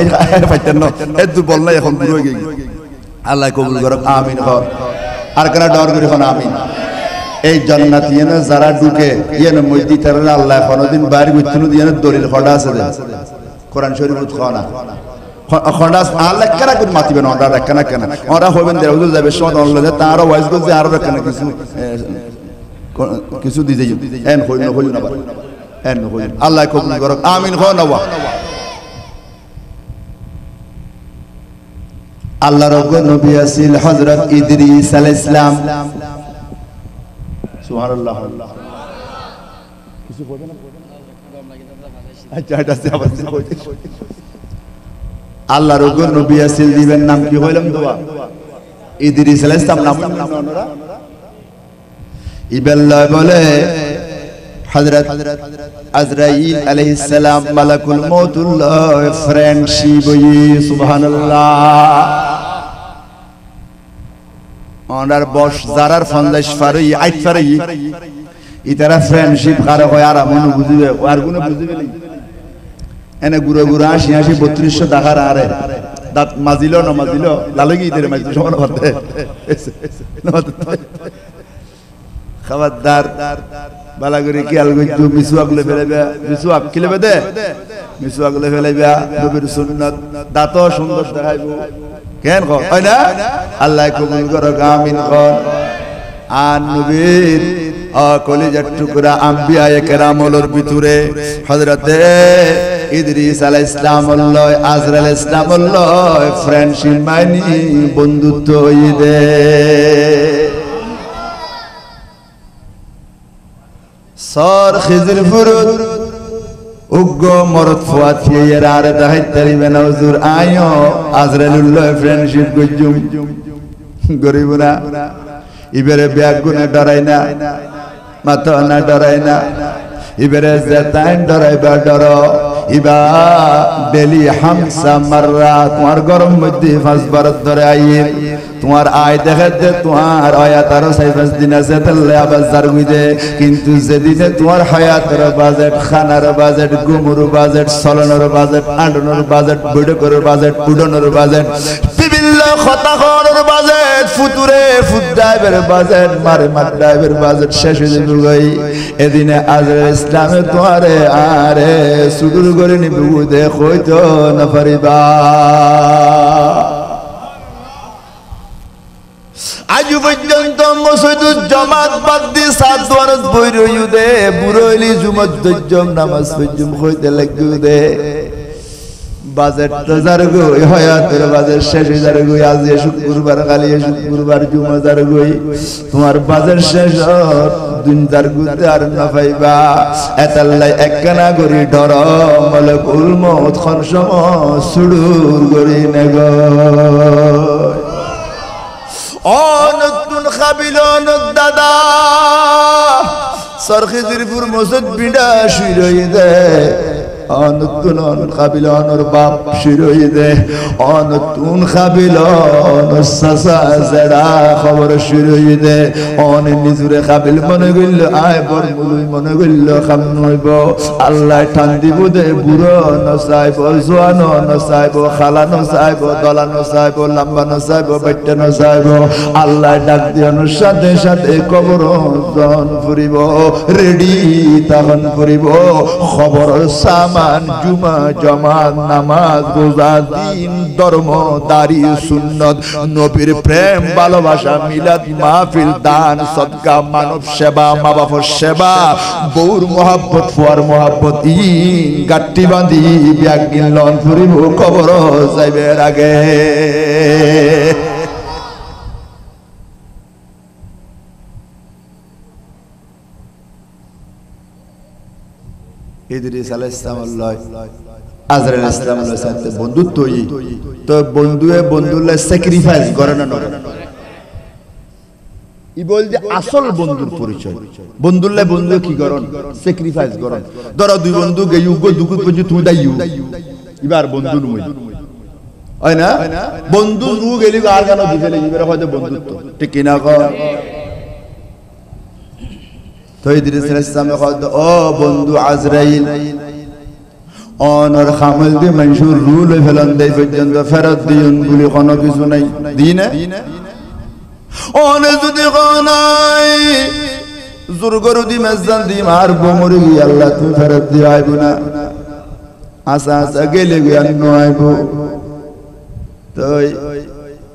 পাইতেন না এত বল না এখন দূর হয়ে গেল আল্লাহ কবুল করুক আমিন কর আর কারা ডর করে কোন আমিন এই জান্নাত ইয়ানে যারা ঢুকে ইয়ানে মইদি তারা আল্লাহ কোনদিন বাইরে গুতনু দিয়ানে দলিল খডা আছে কোরআন শরীফত খানা খন্ডাস আল্লাহ কেন করে মাতিবেন ওরা রাখনা কেন ওরা হইবেন দেড় হুজুর যাবে সময় আল্লাহ তারও ওয়াইজ করছে আরো রাখনা কিছু দিতে এন হইল না এন হইল আল্লাহ কবুল করুক আমিন হ নওয়া আল্লাহর নবী আছিল হযরত ইদ্রিস আলাইহিস সালাম সুবহানাল্লাহ কিছু বলবেন আচ্ছা এটা আবার আল্লাহর নবী আছিল দিবেন নাম কি হইলাম দোয়া ইদ্রিস আলাইহিস সালাম নাম ওনারা ইবেল্লাহ বলে হযরত আজরাইল আলাইহিস সালাম মালাকুল মউতুল্লাহ ফ্রেন্ডশিপ সুবহানাল্লাহ ওনার বস জারার ফন্দাশ ফারই আইত ফারই ইতারা ফ্রেন্ডশিপ কারে হয় আর মন বুঝিবে আর গুণ বুঝিবে এনে গুড়ো গুড়ো আসি 3200 টাকার আরে দাঁত মাজিল না মাজিল লালগি ইদের মাজিল সমান হতে খবরদার বালা করে কি আলগো একটু মিসওয়াকলে ফেলাইবা মিসওয়াক কি লেবে দে মিসওয়াকলে ফেলাইবা নবীর সুন্নাত দাঁত সুন্দর দেখাইবো কেন কো হয় না আল্লাহ কবুল করুক আমিন কর আর নবীর কলিজার টুকরা আম্বিয়ায়ে কেরামুলের ভিতরে হযরতে ইদ্রিস আলাইহিস সালাম আল্লাহ আজরাইল আলাইহিস সালাম আল্লাহ ফ্রেন্ডশিপ মানি বন্ধুত্ব হইদে সর খিজরপুরত উগ্গ মরদ ফুয়াতিয়ে আর দাহিতারি বেনা হুজুর আয়ো আজরাইলুল্লাহ ফ্রেন্ডশিপ গজুম গরিবরা ইবেরে ব্যাগ গুনে ডরাই না মাথা না ডরাই না ইবেরে জেতাইন ডরাইবা ডর ইবা ডেলি হামসা মাররা তোমার গরম মধ্যে 5 বার ধরে আইয়ে তোমার আয় দেখাতে তোমার আয়াত আরো 5 দিন আছে তাহলে আবার জারগুই দে কিন্তু যেদিনে তোমার হায়াতের বাজেট খানার বাজেট গুমুর বাজেট চলনের বাজেট আডনের বাজেট বৈঠকের বাজেট উডনের বাজেট বিভিন্ন কথা করার বাজেট ফুতুরে ফুট ড্রাইভের বাজেট মারে মার ড্রাইভের বাজেট শেষ হয়ে যাবে এদিনে আজরাইল ইসলামে তোমারে আরে সুদূর করে নিবু দেখো তো না পারিবা আজ পর্যন্ত মসজিদুল জামাত বাদ দি সাত ওয়ারত বইরইউ দে বুরইলি জুমত দজ্জম নামাজ পর্যম হইতে লাগিউ দে বাজেট তাজার গো হায়াতের বাজেট শেষ হাজার গো আজ শুক্রবার কালি শুক্রবার জুমা জার গই তোমার বাজেট শেষ দিন জার গুতে আর না পাইবা এতাল্লাই একখানা গরি ডর মালাকুল মউত খন সম সুডুর গরি নেগ ও নতুন খাবিলন দাদা সরখিজিরপুর মসজিদ বিডা শুই রই দে নতুন কাবিলানোর বাপ শুরু দে নতুন কাবিলানোর চাচা জেড়া খবর শুরু দে নিজুরে কাবিল মনে গইল আয় বর মুলুই মনে গইল খাম নইব আল্লাহ ঠান দিব দে বুড়ো নসাইব জোয়ানো নসাইব খালানো চাইব দলানো চাইব লাম্বানো চাইব বেটানো চাইব আল্লাহ ডাক দিয়ানোর সাথে সাথে কবর জন ফুরিব রেডি তখন ফুরিব খবর সামান জুমা জমাত নামাজ রোজা দিন ধর্ম দাড়ি সুন্নত নবীর প্রেম ভালোবাসা মিলাদ মাহফিল দান সদকা মানব সেবা মা বাবার সেবা বউর মোহাব্বত ফুয়ার মোহাব্বত গাট্টি বাঁধি ব্যাগ গিনলন ফুরিব কবর যাইবের আগে ইদ্রিস আলাইহিস সালাম আজরাইল আলাইহিস সালামের সাথে বন্ধুত্ব তো বন্ধুলে স্যাক্রিফাইস করে না ই বল যে আসল বন্ধুর পরিচয় বন্ধুলে বন্ধু কি করন স্যাক্রিফাইস করন ধরো দুই বন্ধু গেয়ু গো দুকু পর্যন্ত তুই দাইয়ু এবার বন্ধু নই হয় না বন্ধু রু গেলি আর গানো দিবেলে এবারে হয়তো বন্ধুত্ব ঠিক কি না কো তো ইদ্রিস আলাইহিস সালাম কত ও বন্ধু আজরাইল অনর খামল দি মনসুর রুল ফেলন দেই পর্যন্ত ফেরত দিন বলি কোনো কিছু নাই দিনে অনে যদি কোনাই জোর করু দি মেজান দি মার বমরি আল্লাহ তুমি ফেরত দি আইব না আসা আসা গেলে গিয়ান আইব তো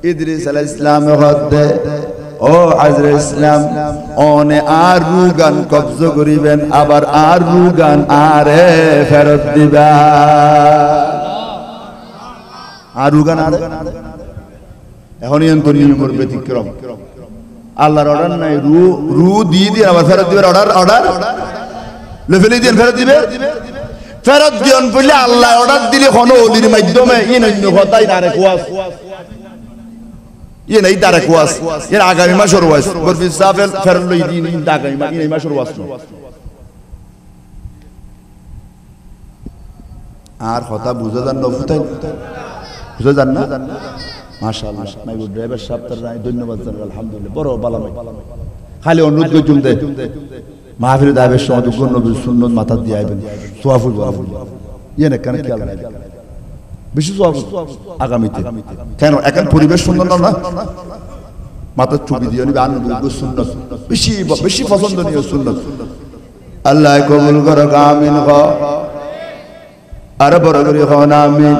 ইদ্রিস আলাইহিস সালাম হদে ও আজরাইল ইসলাম অনে আর রুগান কবজ করিবেন আবার আর রুগান আরে ফেরত দিবা আর রুগান আরে এখন এত নিয়মের ব্যতিক্রম আল্লাহর অর্ডার নাই রু দিয়ে আবার ফেরত দিবেন অর্ডার লেভেলে দিয়ে ফেরত দিবে ফেরত দিয়ন বললে আল্লাহ অর্ডার দিলে কোনো ওলির মাধ্যমে ইন অন্য কথাই না রে কোয়াস ये नहीं तारे कुआस ये आगामी मासर वास बरफी साफेल फेरलो इदी नहीं आगामी मा ये मासर वास नो आर होता बुझा जान न ফুটাই বুঝা জান না মাশাআল্লাহ মাই গো ড্রাইভার সাহেব তার রাই ধন্যবাদ জানাই আলহামদুলিল্লাহ বড় ভালো ভাই খালি অনুরোধ করছুম দে মাহফিল দাবের সময় তো নবীর সুন্নাত মাথা দিয়ে আইবেন সোয়াফুল ইয়ে না কেন খেয়াল রাখবেন বেশি আগামীতে কেন এখন পরিবেশ সুন্দর না মাথার চুপি দিয়ে নিবে আনন্দ সুন্নত বেশি বেশি পছন্দনীয় সুন্নত আল্লাহ কবুল করো আমিন ক আরে বড় করে হন আমিন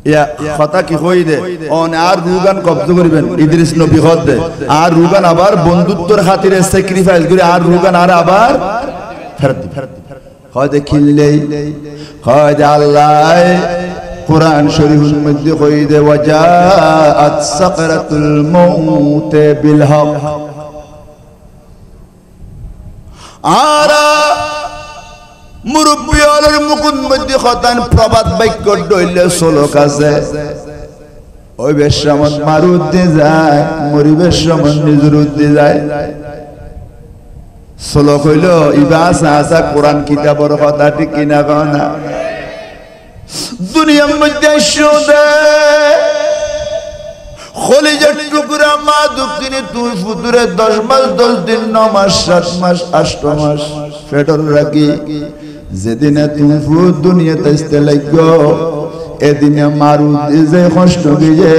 ইয়া কথা কি কই দে অন আর রুগান কবজ করিবেন ইদ্রিস নবী হদ দে আর রুগান আবার বন্ধুত্বর খাতিরে স্যাক্রিফাইস করে আর রুগান আর আবার ফেরত হয়তো খিললেই হয়তো আল্লাহ কুরআন শরীফের মধ্যে কই দে ওয়াজাআত সাকরাতুল মাউত বিল হক আরা মুরব্বিয়ালের মুকুন মধ্যে খতান প্রবাদ বাক্য দইলে শ্লোক আছে ওই বেশমত মারুদ দি যায় মরিবেশ সমন নিজরুদ দি যায় শ্লোক হইল ইবাস আসা কোরআন কিতাবের কথা ঠিক কিনা না দুনিয়ার মধ্যে শুদে খলিজার টুকরা মা দুঃখিনী তুই ফুতুরে 10 মাস 10 দিন 9 মাস 7 মাস 8 মাস পেটর রাখি যেদিনে তুই ফুত দুনিয়াতে আসতে লাগো এদিনে মারুদ যে কষ্ট দিয়ে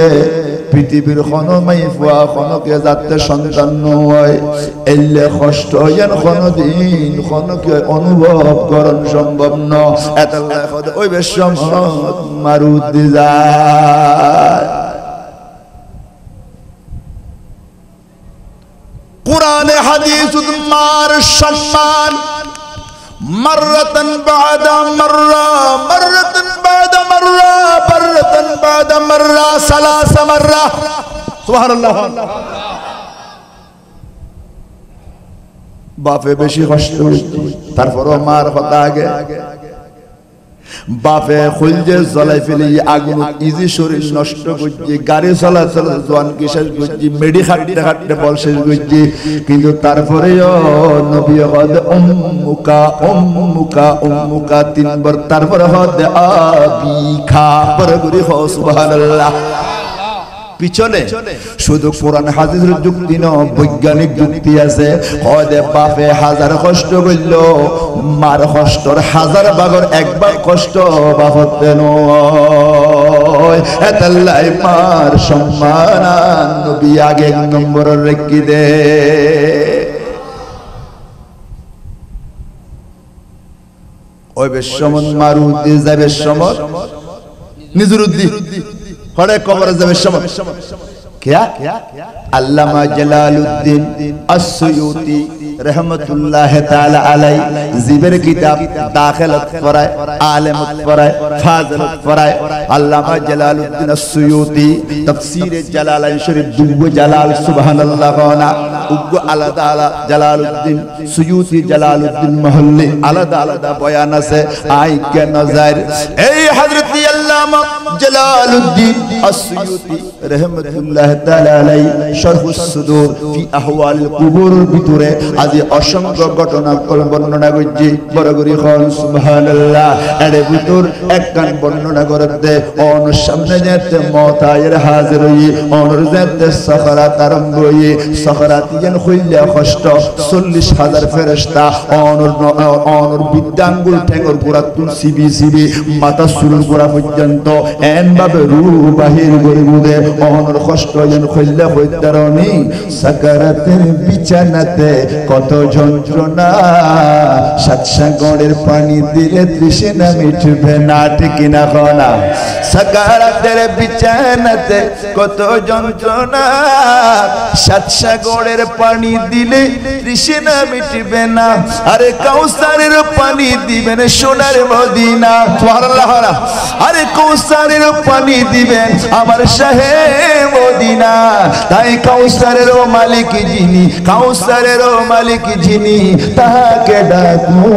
পৃথিবীর কোনো মাই ফুয়া কোনোকে যাতে সন্তান নয় এলে কষ্ট যেন কোনোদিন কোনোকে অনুভব করণ সম্ভব ন এত ওই বেশ মারুদ দি যায় কুরআনে হাদিস মার সম্মান মাররাতান বাদা মাররা মাররাতান বাদা মাররা মাররাতান বাদা মাররা সালাসা মাররা সুবহানাল্লাহ বাপে বেশি কষ্ট তারপরও মার কথা আগে বাপে খুলজে জ্বলাই ফেলে আগুন ইজি শরীর নষ্ট করছে, গাড়ি চলাচল জোয়ান কি শেষ করছি, মেডি খাটতে খাটতে বল শেষ করছি, কিন্তু তারপরেও নবী হদ উম্মুকা উম্মুকা উম্মুকা তিনবার, তারপরে হদ আবিকা পরে করি হ সুবহানাল্লাহ। পিছনে শুধু কোরআন হাদিসের যুক্তি না, বৈজ্ঞানিক যুক্তি আছে। হদে বাপে হাজার কষ্ট করল, মার কষ্টর হাজার ভাগের একবার কষ্ট বাপতে নয়। এতাল্লাই মার সম্মান নবী আগে এক নম্বর রেখে দে। ওই বেশমন মারুদ্দি যাবে সমর নিজরুদ্দি হরে কবরে যাবে সমর क्या अल्लामा जलालुद्दीन अस्सुयूती रहमतुल्लाह ताला अलैह जिबर किताब दाखिलत फराय आलिमत फराय फाज़िलत फराय अल्लामा जलालुद्दीन अस्सुयूती तफसीर जलालाइन शरीफ दुगो जलाल सुबहानल्लाह गाना उगो आलादा आला जलालुद्दीन सुयूती जलालुद्दीन महल्ली आलादा आलादा बयान আছে आई के नजर ए हजरत अल्लामा जलालुद्दीन अस्सुयूती रहमतुल्लाह ताला अलैहि शरहुस सुदूर फी अहवालिल कुबुরের ভিতরে আজি অসংখ্য ঘটনা বর্ণনা করছি, বড় করে খান সুবহানাল্লাহ। এর ভিতর একখান বর্ণনা করতে অন সামনে যেতে মতায়ের হাজির হই, অনর যেতে সাফারাত আরম্ভ হই, সাফারাতিয়ান হইলে কষ্ট 40,000 ফেরেশতা অনর বিদ্যাঙ্গুল ঠেঙ্গর গোড়া তুল সিবি সিবি মাথা শুরুর গোড়া পর্যন্ত এন ভাবে রূহ বাহির করে বুদে অনর কষ্ট যেন হইলে হইতারনি। সাকারাতের বিছানাতে কত যন্ত্রণা, সাতসাগরের পানি দিলে তৃষ্ণা মিটবে না, ঠিক না খনা। সাকারাতের বিছানাতে কত যন্ত্রণা, সাতসাগরের পানি দিলে তৃষ্ণা মিটবে না, আরে কাউসারের পানি দিবেন সোনার মদিনা, সুবহানাল্লাহ। আরে কাউসারের পানি দিবেন আমার শাহে মদিনা, তাই কাউসারের মালিক যিনি, কাউসারের মালিক যিনি, তাহাকে ডাকো।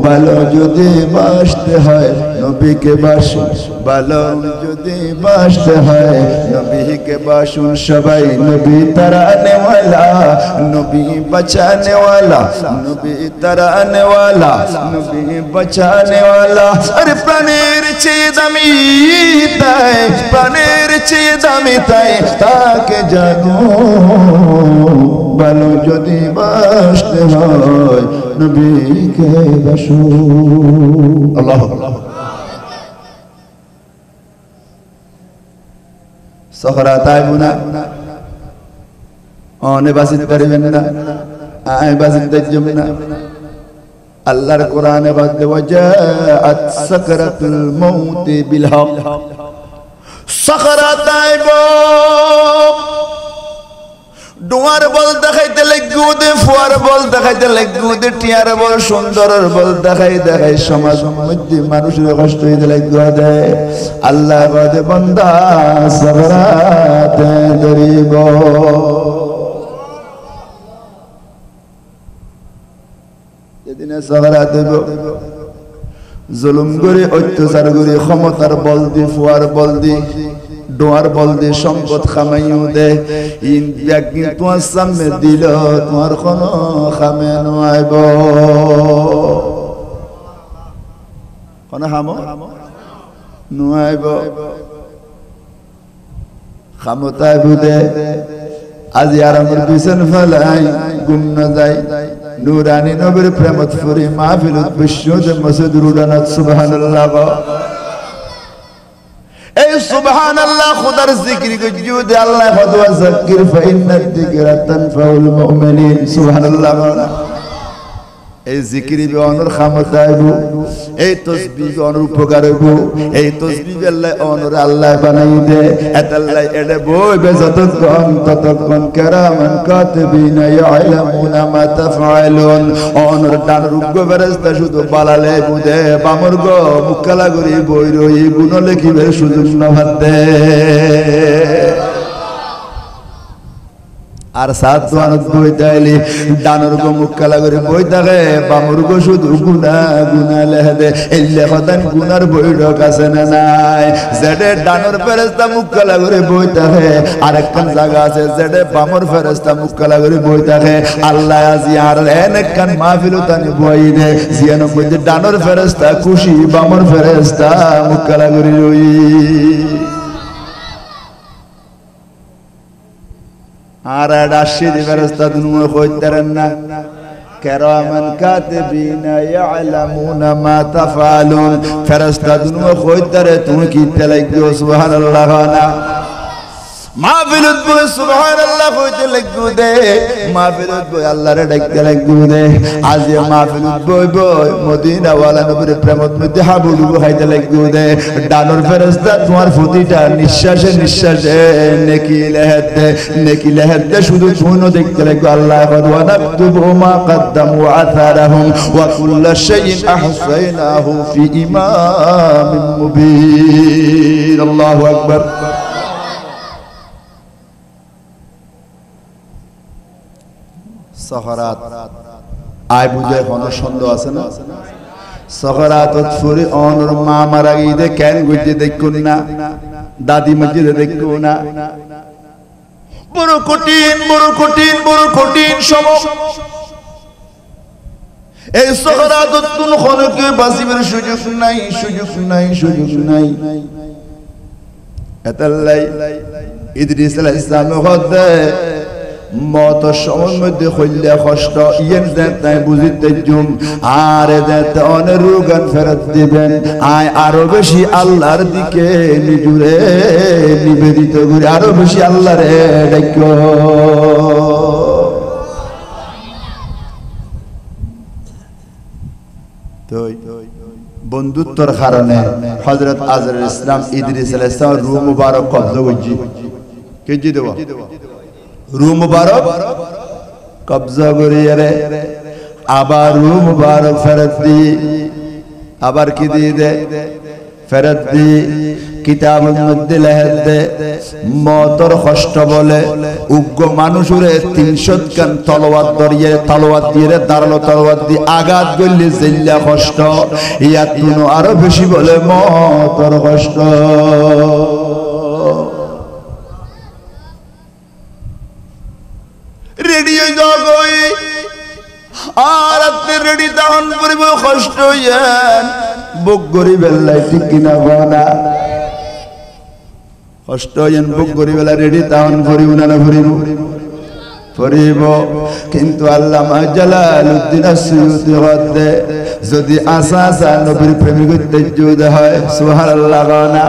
ভালো যদি বাসতে হয় নবীকে বাসুন, ভালো যদি বাসতে হয় নবীকে বাসুন সবাই। নবী তারানে ওয়ালা, নবী বাঁচানে ওয়ালা, নবী তারানে ওয়ালা, নবী বাঁচানে ওয়ালা। আরে প্রাণের চেয়ে দামি তাই, প্রাণের চেয়ে দামি তাই, তাকে জানো। ভালো যদি বাসতে হয় নবীকে বাসুন। আল্লাহ সখরা তাই বুনা অনে বাসিত পারিবেন না, আয় বাসিত দেখবেন না। আল্লাহর কোরআনে বলতে ওয়াজাআত সাকরাতুল মাউত বিল হক, সাকরাত আইব ডুয়ার বল দেখাইতে লাগবো দে, ফুয়ার বল দেখাইতে লাগবো দে, টিয়ার বল সুন্দরের বল দেখাই দেখাই সমাজ মধ্যে মানুষের কষ্ট হইতে লাগবো দে। আল্লাহ বাদে বান্দা সাকরাত ধরিব, যেদিনে সাকরাত হইব জুলুম করে অত্যাচার করে ক্ষমতার বল দি, ফুয়ার বল দি, ডোয়ার বল দি সম্পদ খামাইও দে, একদিন তোমার সামনে দিল তোমার কোনো খামে নয়, কোনো খামো নয় খামতায় বুদে। আজি আর আমার পিছন ফেলাই গুম না যায়, নুরানি নবীর প্রেমত ফুরি মাহফিলত বিশ্বতে মসজিদ রুডানাত সুবহানাল্লাহ। এই সুবহানাল্লাহ খুদার জিকির গজুদ আল্লাহ ফদওয়া যাকির ফাইন্নাদ যিকরা তানফাউল মুমিনিন, সুবহানাল্লাহ। এই জিকিরি অনর ক্ষমতা হইব, এই তসবিহ অনর উপকার হইব, এই তসবিহ আল্লাহ অনর আল্লাহ বানাই দে। এতাল্লাহ এডে বইবে যতক্ষণ ততক্ষণ কেরামান কাতিবিনা ইয়ালামুনা মা তাফআলুন। অনর ডান রুগ্গ ফেরেশতা শুধু বালালে বুদে, বামর গো মুক্কালা করি বই রই গুণ লিখিবে সুযোগ না ভাতে। আর সাত দোয়ানত বই তাইলি ডানর গো মুখ কালা করে বই থাকে বামর গো শুধু গুনা গুনা লেহে দে এলে হতান গুনার বৈঠক আছে না নাই যেডে ডানর ফেরেশতা মুখ কালা করে বই থাকে আরেকখান জায়গা আছে যেডে বামর ফেরেশতা মুখ কালা করে বই থাকে আল্লাহ আজি আর এনেকখান মাহফিল তানি বই দে জিয়ান কইতে ডানর ফেরেশতা খুশি বামর ফেরেশতা মুখ কালা করে রই আর রাশিদ ফেরেশতা দুনো কইতারেন না কিরামান কাতিবিনা ইয়ালামুনা মা তাফআলুন ফেরেশতা দুনো কইতারে তুমি কি তেলাইছো সুবহানাল্লাহ না মাহফিলত বলে সুবহানাল্লাহ কইতে লাগবো দে মাহফিলত বই আল্লাহরে ডাকতে লাগবো দে আজ মাহফিলত বই বই মদিনা ওয়ালা নবীর প্রেমত মধ্যে হাবুডুবু খাইতে লাগবো দে ডানর ফেরেশতা তোমার প্রতিটা নিঃশ্বাসে নিঃশ্বাসে নেকি লেহেতে শুধু তুমি দেখতে লাগবো আল্লাহ ওয়া নাকতুবু মা কদ্দামু আথারাহুম ওয়া কুল্লু শাইইন আহসাইনাহু ফি ইমামিন মুবিন আল্লাহু আকবার সহরাত আই বুঝে কোনো সন্দেহ আছে না সহরাতত ফুরি অনর মা মারা গিয়ে কেন গুজে দেখুন না দাদি মসজিদে দেখুন না বড় কঠিন সময় এই সহরাতত কোন খনকে বাসিবের সুযোগ নাই এতাল্লাই ইদ্রিস আলাইহিস সালাম হদে মত সময়ের মধ্যে হইলে কষ্ট ইয়েন তাই বুঝিতে জুম আর এতে অনেক রোগান ফেরত দিবেন আয় আরো বেশি আল্লাহর দিকে নিজুরে নিবেদিত করে আরো বেশি আল্লাহরে ডাকো তো বন্ধুত্বর কারণে হযরত আজর ইসলাম ইদ্রিস আলাইহিস সালাম রূহ মুবারক কবজা হইজি কেজি দেব রূহ মুবারক কবজা করিয়ে রে আবার রূহ মুবারক ফেরত দি আবার কি দিয়ে দে ফেরত দি কিতাবের মধ্যে লেখে দে মতর কষ্ট বলে উগ্র মানুষরে 300 কান তলোয়ার দিয়ে দাঁড়ালো তলোয়ার দিয়ে আঘাত করলে জেল্লা কষ্ট ইয়াত তুনো আরো বেশি বলে মতর কষ্ট রেডিও জগই আর আপনি রেডি দাহন করিব কষ্ট ইয়ান বুক গরিবেল্লাই ঠিক কিনা বানা কষ্ট ইয়ান বুক গরিবেলা রেডি দাহন করিব না করিব কিন্তু আল্লামা জালালউদ্দিন আসসিউতি হতে যদি আশা নবীর প্রেমিক তেজুদ হয় সুবহানাল্লাহ বানা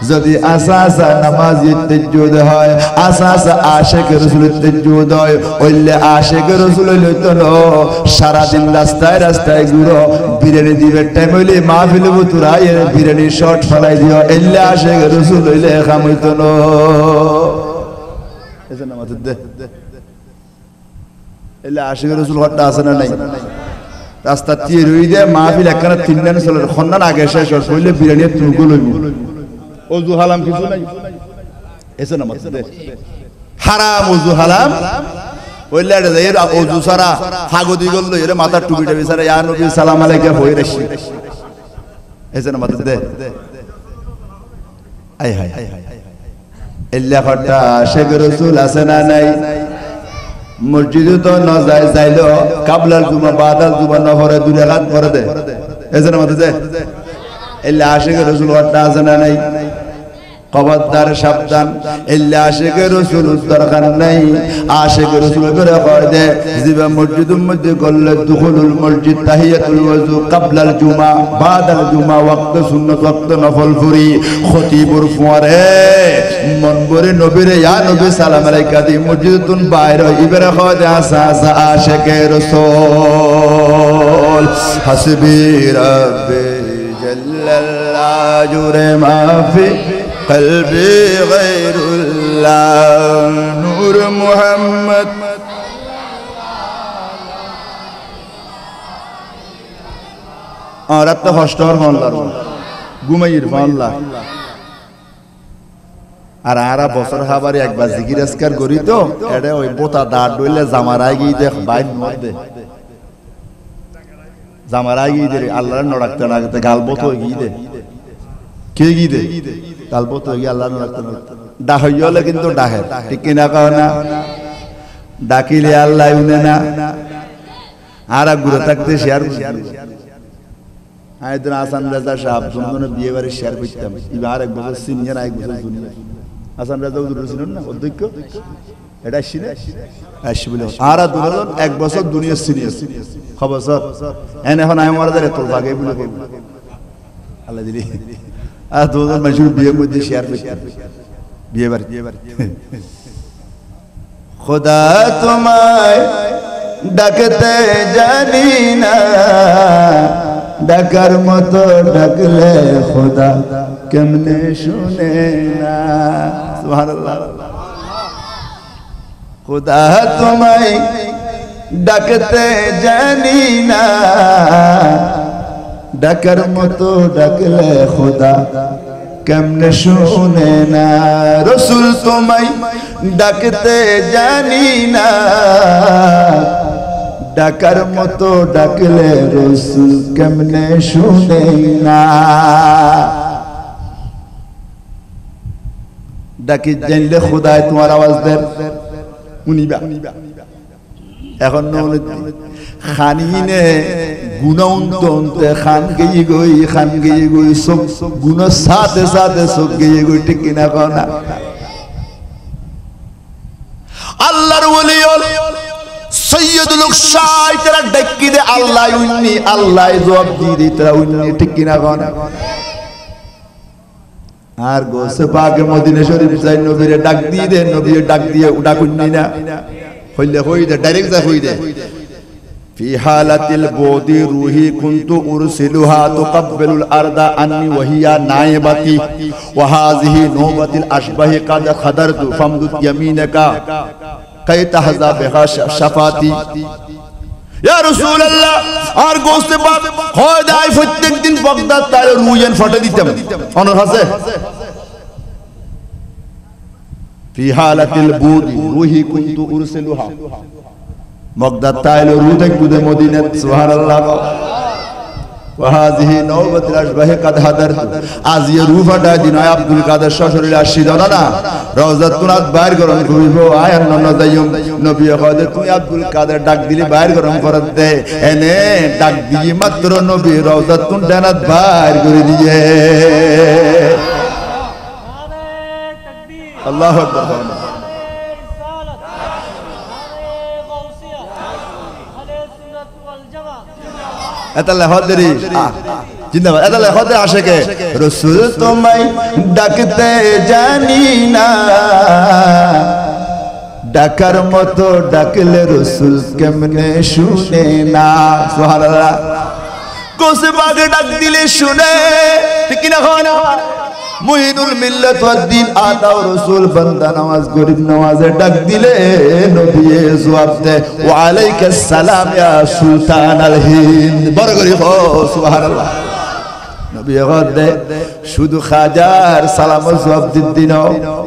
যদি আশা নামাজি তেজুদ হয় আশা আশিক রাসূলের তেজুদ হয় ওইলে আশিক রাসূল লইতো সারা দিন রাস্তায় ঘুরো বিরিয়ানি দিবে টাইম হইলে মাহফিল বুতুরাই বিরিয়ানি শর্ট ফলাই দিও এলে আশিক রাসূল লইলে খামইতো না এজন্য মাত্র দে এলে আশিক রাসূল হট্টা আছে না নাই রাস্তা দিয়ে রই দে মাহফিল একখানা তিনজন চলে খন্নান আগে শেষ হইলে বিরিয়ানি তুগো লইব ওযু হালাম কিছু নাই এসে না মত দে হারাম ওযু হালাম ওইলে যাই ওযু সারা ফাগদি গল্ল এর মাথা টুপিটা বিছারা ইয়া নবী সালাম আলাইকা হই রাখি এসে না মত দে আই হাই ইল্লা খটা আশিক রাসূল আছে না নাই মসজিদে তো না যাইলো কাবলাল জুমা বাদাল জুমা না পড়ে দুই রাকাত পড়ে দে এসে না মত দে ইল্লা আশিক রাসূল ওয়াটা আছে না নাই খবরদার সাবধান ইল্লা আশিক রাসূল দরকার নাই আশিক রাসূল করে কয় দে জিবা মসজিদের মধ্যে গল্লে দুখুলুল মসজিদ তাহিয়াতুল ওযু ক্বাবলাল জুমা বাদাল জুমা ওয়াক্ত সুন্নাত ওয়াক্ত নফল ফুরি খতিবুর ফুয়ারে মনবরে নবীরে ইয়া নবী সালাম আলাইকা দি মসজিদুন বাইরে ইবারে কয় দে আসা আশিক রাসূল হাসবি রাব্বি জাল্লাল্লাহ জুরে মাফি قلبي غير الله نور محمد রাত হস্টর আল্লাহ ঘুমাইর আল্লাহ আর আরা বছর খাবারে একবার জিকির আজকার করি তো এটা ওই বোতা দাঁড় ডইলে জামারাই গিয়ে দেখ বাইর মধ্যে জামারাই গিয়ে দে আল্লাহর নড়াকতে নাগতে গালবত হয়ে গিয়ে দে কে গিয়ে দে গালবত হয়ে গিয়ে আল্লাহর নড়াকতে ডাক হইলে কিন্তু ডাকে ঠিক কিনা কও না ডাকিলে আল্লাহ উনে না আর ঘুরে থাকতে শেয়ার আইদিন হাসান রাজা সাহেব জন্য বিয়ে বাড়ি শেয়ার করতাম এবার এক বছর সিনিয়র এক বছর জুনিয়র হাসান রাজা উদ্র ছিলেন না অধ্যক্ষ এটা আসছি না আসছি বলে আর দুজন এক বছর দুনিয়া সিনিয়র খবর স্যার এখন আমি মারা যায় তোর ভাগে বলে আল্লাহ দিলি আর দুজন মানুষের বিয়ের মধ্যে শেয়ার করতাম বিয়ে বাড়ি খোদা তোমায় ডাকতে জানি না ডাকার মতো ডাকলে খোদা কেমনে শুনে না সুবহানাল্লাহ খোদা তোমায় ডাকতে জানি না ডাকার মতো ডাকলে খোদা কেমনে শুনে না রসুল তোমায় ডাকতে জানি না ডাকার মতো ডাকলে রসুল কেমনে শুনে না ডাকি জানলে খোদায় তোমার আওয়াজ দেন উনিবা এখন খানিনে গুণতে খান গিয়ে গই সব গুণ সাথে সাথে সব গিয়ে গই ঠিক কিনা না আল্লাহর ওলি সৈয়দুল শাহ তারা ডাকি দে আল্লাহ উন্নি আল্লাহ জবাব দিয়ে তারা উন্নি ঠিক কিনা না আর গোসে পাকে মদিনা শরীফ যাই নবীরে ডাক দিয়ে দে নবীরে ডাক দিয়ে ডাকুন্নি না হইলে হই দে ডাইরেক্ট যা হই দে في حالة البعد روحي كنت أرسلها تقبل الأرض عني وهي نائبتي وهذه نوبة الأشبه قد خدرت فامدد يمينك كي تحظى بها شفاتي يا رسول الله আর গোস্তে পাক হয় দাই প্রত্যেক দিন বগদাদ তার রুয়েন ফটো দিতাম অনর আছে في حالة البعد روحي كنت أرسلها বগদাদ তাইলো রুদেক বুদে মদিনা সুবহানাল্লাহ وهذه نوبة الأشباه قد حضرت আজিয়ে রুফাটা দিন আব্দুল কাদের শ্বশুরে আসছিল না রওজাতুনাত বাইর গরম করিব আয়ান নজাইম নবী কদে তুমি আব্দুল কাদের ডাক দিলি বাইর গরম করত দে এনে ডাক দিয়ে মাত্র নবী রওজাতুন জান্নাত বাইর করে দিয়ে আল্লাহু আকবার এতালে হদরি জিন্দাবাদ এতালে হদে আশেকে রাসূল তোমায় ডাকতে জানি না ডাকার মতো ডাকলে রাসূল কেমনে শুনে না সুবহানাল্লাহ কোসে বাগে ডাক দিলে শুনে ঠিক না হয় মুহিনুল মিল্লাত ওয়াদ দ্বীন আতা রাসূল বান্দা নামাজ গরিব নামাজে ডাক দিলে নবী জবাব দে ওয়া আলাইকাস সালাম ইয়া সুলতানাল হিন্দ বড় করে সুবহানাল্লাহ নবী গদে শুধু খাজার সালাম জবাব দিন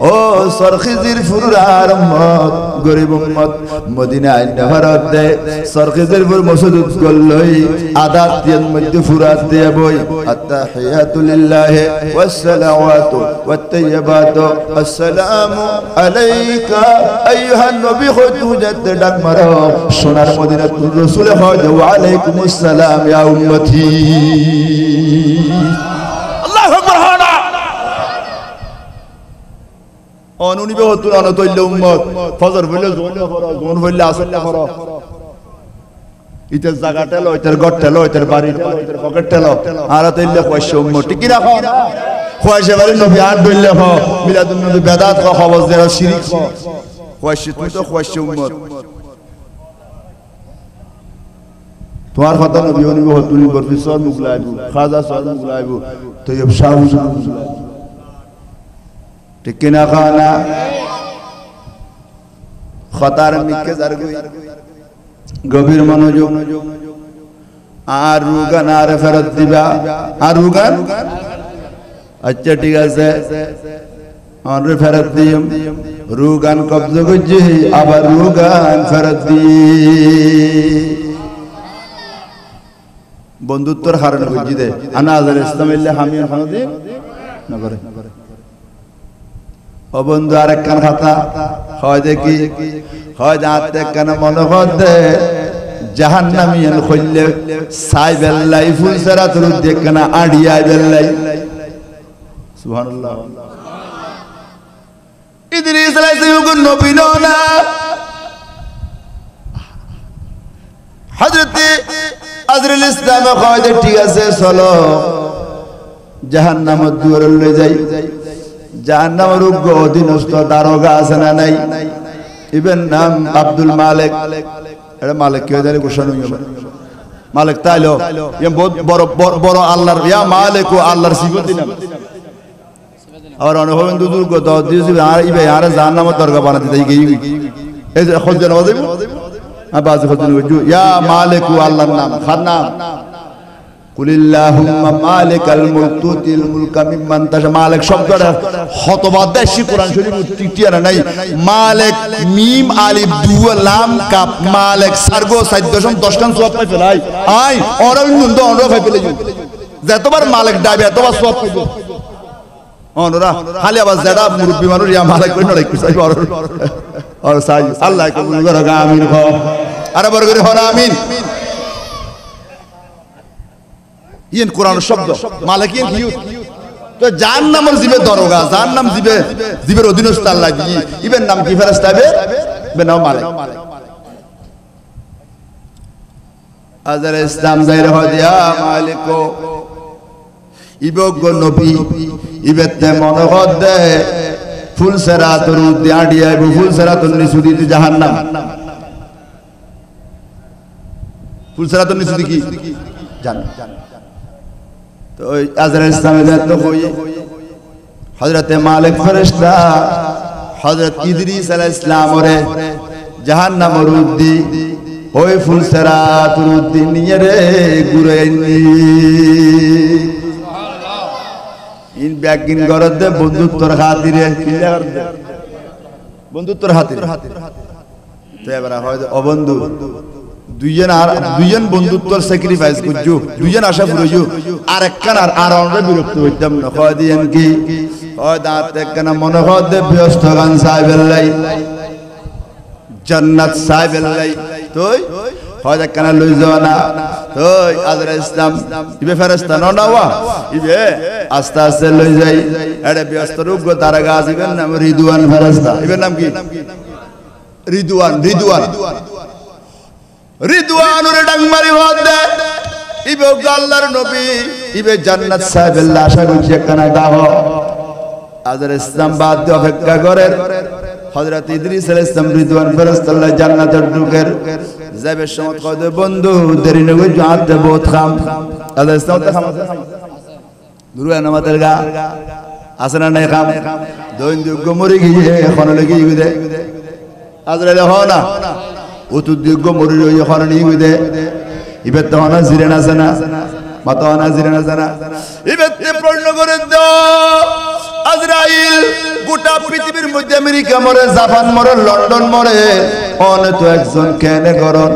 ও সরখিজির ফুরার উম্মত গরিব উম্মত মদিনায় নহরত দে সরখিজির ফুর মসজিদ গলই আদাত দিন মধ্যে ফুরাত দে বই আত্তাহিয়াতু লিল্লাহি ওয়াস সালাওয়াতু ওয়াত তাইয়্যিবাতু আসসালামু আলাইকা আইয়ুহান নবী খুতুজাত ডাক মারো সোনার মদিনাতুর রাসূল হয় ওয়া আলাইকুমুস সালাম ইয়া উম্মতি আল্লাহু আকবার হানা অনুনিবে হতুন অনতৈল্য উম্মত ফজর হইলে জোনে পড়ো জোন হইলে আসলে পড়ো ইতের জায়গাটা লও ইতের গড়টা লও ইতের বাড়িটা লও ইতের পকেটটা লও আর তৈল্য কইছে উম্মত ঠিক না কইছে বাড়ি নবী আর দইল্য হ মিলাদুন নবী বেদাত ক খবর দে শিরক কইছে তুই তো কইছে উম্মত তোমার কথা নবী অনুনিবে হতুন বরফিসর মুগলাইবু খাজা সর মুগলাইবু তৈয়ব শাহ মুগলাইবু ঠিক কিনা খানা খতার মিকে জারগুই গভীর মনোযোগ আর রুগান আর ফেরত দিবা আর রুগান আচ্ছা ঠিক আছে আর ফেরত দিম রুগান কবজা করছি আবার রুগান ফেরত দিই বন্ধুত্বর হারানো করছি দে আনা আজার ইসলাম ইল্লে হামিয়ান খানো দিন না করে ও বন্ধু আর একখান খাতা হয় দেখি হয় যাতে একখান মনে করতে জাহান্নামিয়ান খুললে সাই বেল্লাই ফুল সারা তোর দেখনা আড়িয়া বেল্লাই সুবহানাল্লাহ ইদ্রিস আলাইহিস সালাম নবী না হযরত আজরাইল ইসলাম কয় ঠিক আছে চলো জাহান্নামের দুয়ারে লয়ে যাই জাহান্নামের অধীনস্থ দারোগা আছে না নাই ইবেন নাম আব্দুল মালিক এটা মালিক কে জানি ঘোষণা হইবে মালিক তাইলো এ বহুত বড় বড় আল্লাহর ইয়া মালিক ও আল্লাহর সিফত দিনা আর অনুভবন দুদুর কো দাও দিছি আর ইবে আর জাহান্নামের দরগা বানাতে দেই গই এই যে খোঁজনা ওদের আবাজ খোঁজনা ইয়া মালিক ও আল্লাহর নাম খানা কুলিল্লাহুম্মা মালিকাল মুলক তুতিল মুলকা মিম্মান তাশা মালিক শব্দটা হতবাদেশি কোরআন শরীফ টিটিয়ারা নাই মালিক মিম আলিফ দুয়া লাম কাপ মালিক সারগো 4.10 খান সওয়াব পাই ফেলাই আই অরবিন্দ অনরা পাই ফেলাই যতবার মালিক ডাবে এতবার সওয়াব পাইব অনরা খালি আবার যেটা মুরব্বি মানুষ ইয়া মালিক কই নড়াই কইছাই আর সাই আল্লাহ কবুল করুক আমিন খ আরে বড় করে হরা আমিন ইন কোরআন শব্দ মালিক ইন কি তো জাহান্নামের জিবে দরগা জাহান্নাম জিবে জিবের অধীনস্থ আল্লাহ দি ইবেন নাম কি ফেরেশতা হবে ইবেন নাম মালিক আজার ইসলাম যাইর হদিয়া মালিক ইবগ নবী ইবেতে মনোহদ দে ফুল সেরাতুর দিয়াডিয়া ফুল সেরাতুর নিসুদি জাহান্নাম ফুল সেরাতুর নিসুদি কি জান্নাত তো আজরাইল ইসলামের দায়িত্ব কই হযরত মালিক ফেরেশতা হযরত ইদ্রিস আলাইহিস সালাম ওরে জাহান্নামের উদ্দি ওই ফুল সেরাতুর উদ্দি নিয়ে রে ঘুরাইনি সুবহানাল্লাহ ইন ব্যাগিন গরদে বন্ধুত্বর খাতিরে বন্ধুত্বর খাতিরে তো এবারে হয় ও বন্ধু দুইজন বন্ধুত্বর স্যাক্রিফাইস করছো দুইজন আশা পুরোছো আর একখান আর আমরা বিরক্ত হইতাম না কয় দিয়েন কি কয় দাঁত একখান মনে হয় দে ব্যস্ত গান সাহেবেল্লাই জান্নাত সাহেবেল্লাই তুই হয় একখান লই যাও না তুই আজরাইল ইসলাম ইবে ফেরেশতা নডাওয়া ইবে আস্তে আস্তে লই যাই এড়ে ব্যস্ত রোগ তারা গাছ ইবেন নাম রিদওয়ান ফেরেশতা ইবের নাম কি রিদওয়ান রিদওয়ানুরে ডাংমারি হদে ইবে আল্লাহর নবী ইবে জান্নাত সাহেবেল্লাহ আশা করছে কানা দাও আজরাইল ইসলাম বাদ দিয়ে অপেক্ষা করে হযরত ইদ্রিস আলাইহিস সালাম রিদওয়ান ফেরেশতা জান্নাতে ঢুকের যাবে সমত কয় বন্ধু দেরি নগে জাতে বহুত খাম আজরাইল ইসলাম তে খাম দুরুয়া নামাতের গা আসনা নাই খাম দইন দুগ মরি গিয়ে এখন লাগি ইদে আজরাইল হনা ওতু দুগ মরি রই এখন ইদে ইবে তো না জিরেন আছে না মাতা না জিরেন আছে না ইবে তে প্রশ্ন করে দাও আজরাইল গোটা পৃথিবীর মধ্যে আমেরিকা মরে জাপান মরে লন্ডন মরে অনে তো একজন কেনে করন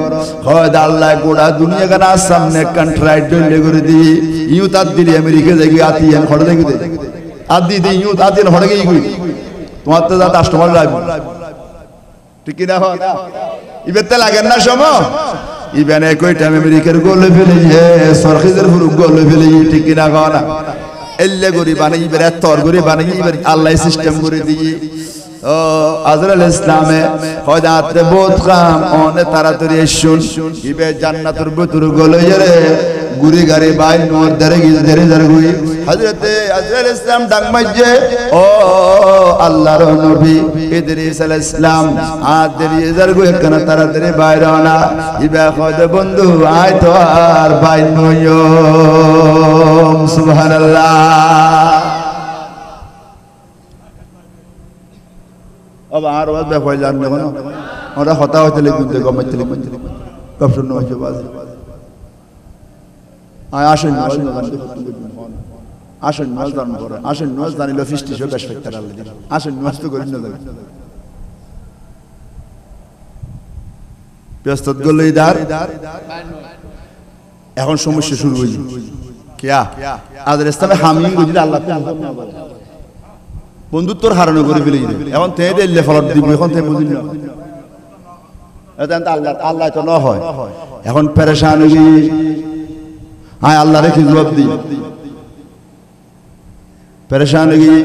হয় আল্লাহ গোটা দুনিয়া গানা সামনে কন্ট্রাক্ট দইলে করে দি ইউ তাদ দিলি আমেরিকা যাই আতিয়ান খড় দেখি দে আদি দি ইউ আতিয়ান খড় গই গই তোমার তো যা কাস্টমার লাগবে ঠিক কি না হয় না ইবেতে লাগেন না সময় ইবেনে কইটা আমেরিকার গোলে ফেলে সরখিজের ফুরুক গোলে ফেলে ঠিক কি না হয় না এল্লে গরি বানাই ইবে তর গরি বানাই ইবে আল্লাহ সিস্টেম করে দিই ও আজরাইল ইসলামে হযরতে বহুত কাম অনে তাড়াতাড়ি শুন ইবে জান্নাতের ভিতর গলে রে গুরি গারে বাই নর দরে গিজরে জরগুই হযরতে আজরাইল ইসলাম ডাক মাইজে ও আল্লাহর নবী ইদ্রিস আলাইহিস সালাম আদরি জরগুই কেন তাড়াতাড়ি বাইরে না ইবে কয় বন্ধু আয় তো আর বাই নয়ো সুবহানাল্লাহ अब आर वाज बे फय जान देखो ओरा हता होतले गुनते गमतले कब सुनो हो बाज आय आशे আসেন নামাজ দান করে আসেন নামাজ জানিল ফিস্টিশো বেশ ফেকতার আল্লাহ দিন আসেন নামাজ তো করেন না যাবে ব্যস্ত গেল ইদার এখন সমস্যা শুরু হইল কিয়া আদের ইসলামে হামি বুঝলে আল্লাহ বন্ধুত্বর হারানো করে ফেলে এখন তে দিলে ফলত দিব এখন তে বুঝিল না আল্লাহ আল্লাহ তো না হয় এখন পেরেশান হইলি আয় আল্লাহ রেখে জবাব দিই পেরেশান হয়ে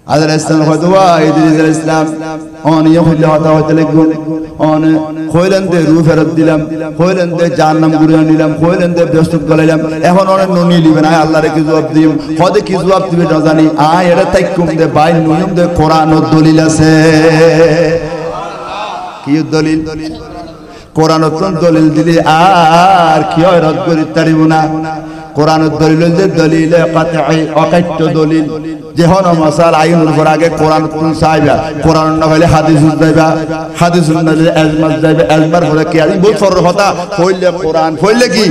আদর ইসলাম হয়তো ইদ্রিস ইসলাম অনিয় হইলে হতা হইতে লাগবো অন কইলেন দে রূহ ফেরত দিলাম কইলেন দে জাহান্নাম ঘুরিয়ে নিলাম কইলেন দে ব্যস্ত গলাইলাম এখন অনেক ননি লিবেন আয় আল্লাহরে কি জবাব দিম হদে কি জবাব দিবে না জানি আয় এটা তাইকুম দে বাই নিয়ম দে কোরআন ও দলিল আছে কি দলিল কোরআন ও দলিল দিলে আর কি হয় রদ করি তারিব না কোরআন দলিল দলিল কাতঈ অকাট্য দলিল যেহন মাসাল আইনুল পর আগে কোরআন কোন চাইবা কোরআন না হলে হাদিস যাইবা হাদিস না হলে আজমাত যাইবা আজমার পরে কি আই বহুত ফর কথা কইলে কোরআন কইলে কি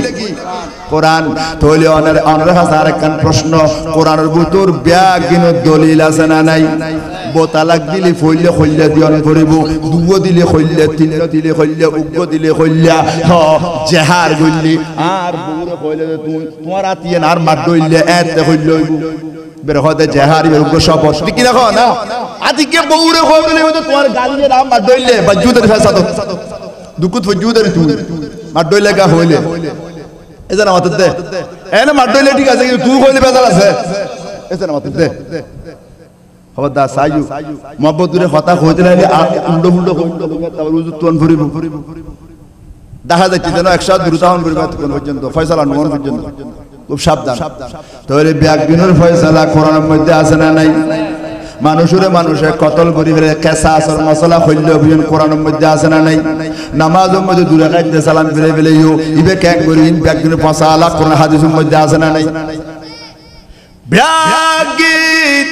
কোরআন তইলে অনার হাজার কান প্রশ্ন কোরআনের ভিতর ব্যাগিন দলিল আছে না নাই বোতালাক দিলে ফইলে কইলে দিয়ন করিব দুব দিলে কইলে তিন দিলে কইলে উগ্গ দিলে কইলা জেহার গইলি আর বউরে কইলে তুমি তোমার আতিয়ান আর মার দইলে এতে কইলে বের হতে জেহারি উগ্গ সব ঠিক না কো না আদিকে বউরে কইলে তো তোমার গালিয়ে নাম মার দইলে বাজুদের ফাসাদ দুকুত ফজুদের তুই মার দইলে গা হইলে এজনা মাত দে এনে মার দইলে ঠিক আছে কিন্তু তুই কইলে বেজাল আছে এজনা মাত দে হদা সাইয়ু মোহাম্মদুরে কথা কইতে লাগলে উল্টো উল্টো তারপর উজু তোন ফুরিব দেখা যাচ্ছে যেন 100 দুরুতাহন পরিবাদ কোন পর্যন্ত ফয়সালা নন পর্যন্ত খুব সাবধান তাহলে ব্যাগবিনুর ফয়সালা কোরআনের মধ্যে আছে না নাই মানুষের মানুষে কতল করিবে কিসাসর মাসলা হইল বিন কোরআনের মধ্যে আছে না নাই নামাজের মধ্যে দুই রাকাত সালাম ফিরে ফেলেও ইবে কেন করিন ব্যাগবিনুর ফয়সালা কোরআন হাদিসের মধ্যে আছে না নাই ব্যাগিন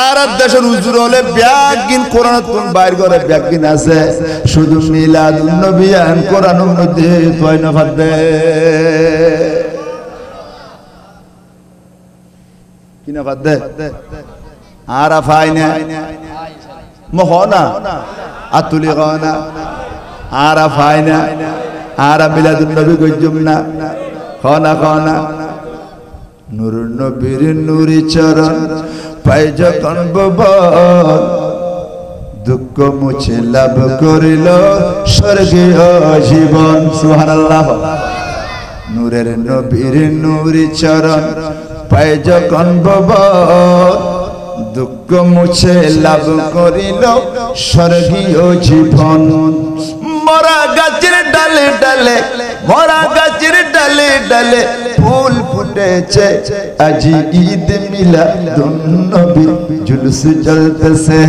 আর দেশের হুজুর হলে ব্যাগিন কোরআন কোন বাইর করে ব্যাগিন আছে শুধু মিলাদুন নবী আন কোরআনের মধ্যে তোয় না ফাদে কিনা ফাদে আর আফাইনা মহনা আতুলি গানা আর আফাইনা আর মিলাদুন নবী গজুমনা খানা খানা নূর নবীর নূরি চরণ পাই যখন ববন দুঃখ মুছে লাভ করিল স্বর্গীয় জীবন সুবহানাল্লাহ নূরের নবীর নূরি চরণ পাই যখন ববন দুঃখ মুছে লাভ করিল স্বর্গীয় জীবন মরা গাছের ডালে ডালে মরা গাছের ডালে ডালে ফুল ফুটেছে আজি ঈদ মিলাদুন নবী জুলুস চলতেছে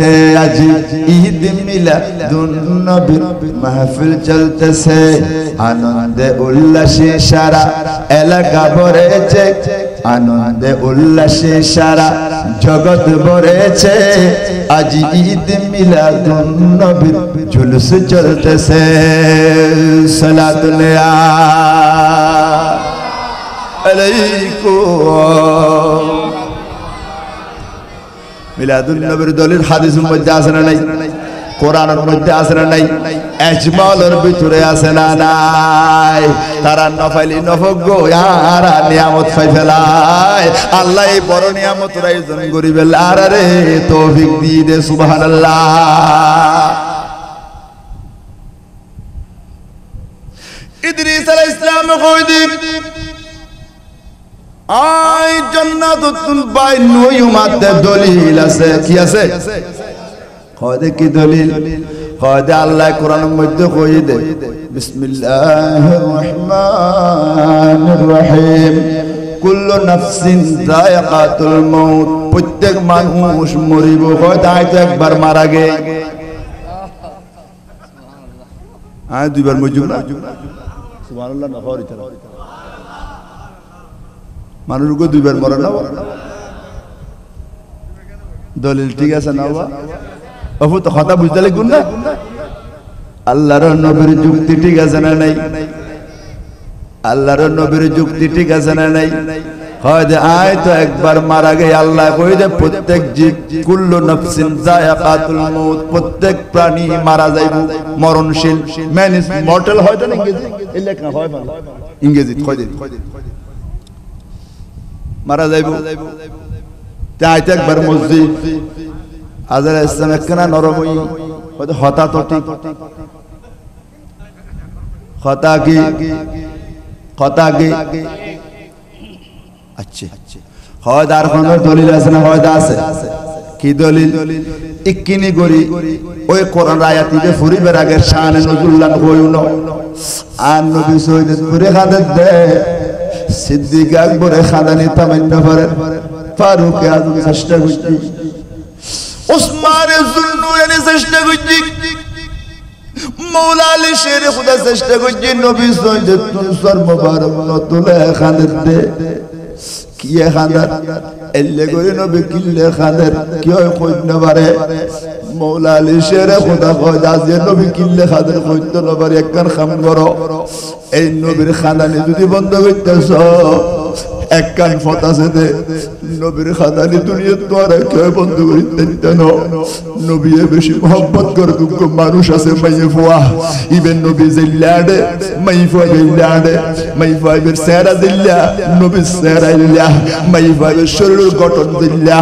আজি ঈদ মিলাদুন নবী মাহফিল চলতেছে আনন্দে উল্লাসে সারা এলাকা ভরেছে আনন্দে উল্লাসে সারা জগৎ ভরেছে আজি ঈদ মিলাদুন নবী জুলুস চলতেছে সালাতুল আলাইকুম মিলাদুন নবীর দলিল হাদিসের মধ্যে আছে না নাই কোরআনের মধ্যে আছে না নাই ইজমালের ভিতরে আছে না নাই তারা নফাইলি নফগ আর নিয়ামত পাই ফেলায় আল্লাহ এই বড় নিয়ামতের আয়োজন করিবে আর রে তৌফিক দিয়ে দে সুবহানাল্লাহ ইদ্রিস আলাইহিস সালাম কইদিন আই জান্নাতুল বাইনুয়ুমাতে দলিল আছে কি আছে কয়দে কি দলিল কয়দে আল্লাহ কোরআনের মধ্যে কই দে বিসমিল্লাহির রহমানির রহিম কুল্লু নাফসিন যায়কাতুল মাউত প্রত্যেক মানুষ মরিব কয়দে আইতে একবার মারা গে আয় দুইবার মরজুম না সুবহানাল্লাহ না হরি তারা মানুষকে দুইবার মরে না দলিল ঠিক আছে না বাবা বাবু তো কথা বুঝতে লাগুন না আল্লাহর নবীর যুক্তি ঠিক আছে না নাই আল্লাহর নবীর যুক্তি ঠিক আছে না নাই হয়তো আয় তো একবার মারা গেলে আল্লাহ কই দে প্রত্যেক জীব কুল্লু নাফসিন যায়কাতুল মউত, প্রত্যেক প্রাণী মারা যাইব, মরণশীল। ম্যান ইজ মর্টাল, হয়তো না ইংরেজি এই লেখা হয় ভালো ইংরেজি কই দে মারা যাইব। তাই তো একবার মসজিদ আজার ইসলাম একখানা নরম হই হয়তো হতা তো ঠিক হতা কি আচ্ছা হয় আর কোন দলিল আছে না? হয় আছে কি দলিল? ইকিনি গরি ওই কোরআন আয়াতিতে ফুরিবের আগে শানে নজুল্লাহ হইউন আর নবী সৈয়দ পুরে খাদাত দে সিদ্দিক আকবরে খাদানি তামান্না করে ফারুক আজম চেষ্টা করছি, ওসমান জুলনুরানি চেষ্টা করছি, মৌলা আলী শের খুদা চেষ্টা করছি, নবী সৈয়দ তুনসর মুবারক নতুলে খাদাত দে কি খাদাত এলে করে নবী কিল্লে খাদাত কি হয় কই না পারে। মৌলা আলী শের খুদা কয় যে নবী কিল্লে খাদাত কইতে না পারে, একখান খাম করো এই নবীর খাদানি যদি বন্ধ করতেছ একখান ফত আছে দে নবীর খাদানি দুনিয়া তো আর কেউ বন্ধ করিতে দিতেন। নবী বেশি মহব্বত করে দুঃখ মানুষ আছে মাইয়ে ফুয়া ইবেন নবী জিল্লাডে মাই ফুয়া জিল্লাডে মাই ফুয়াইবের সেরা জিল্লা নবীর সেরা ইল্লা মাই ফুয়াইবের শরীর গঠন জিল্লা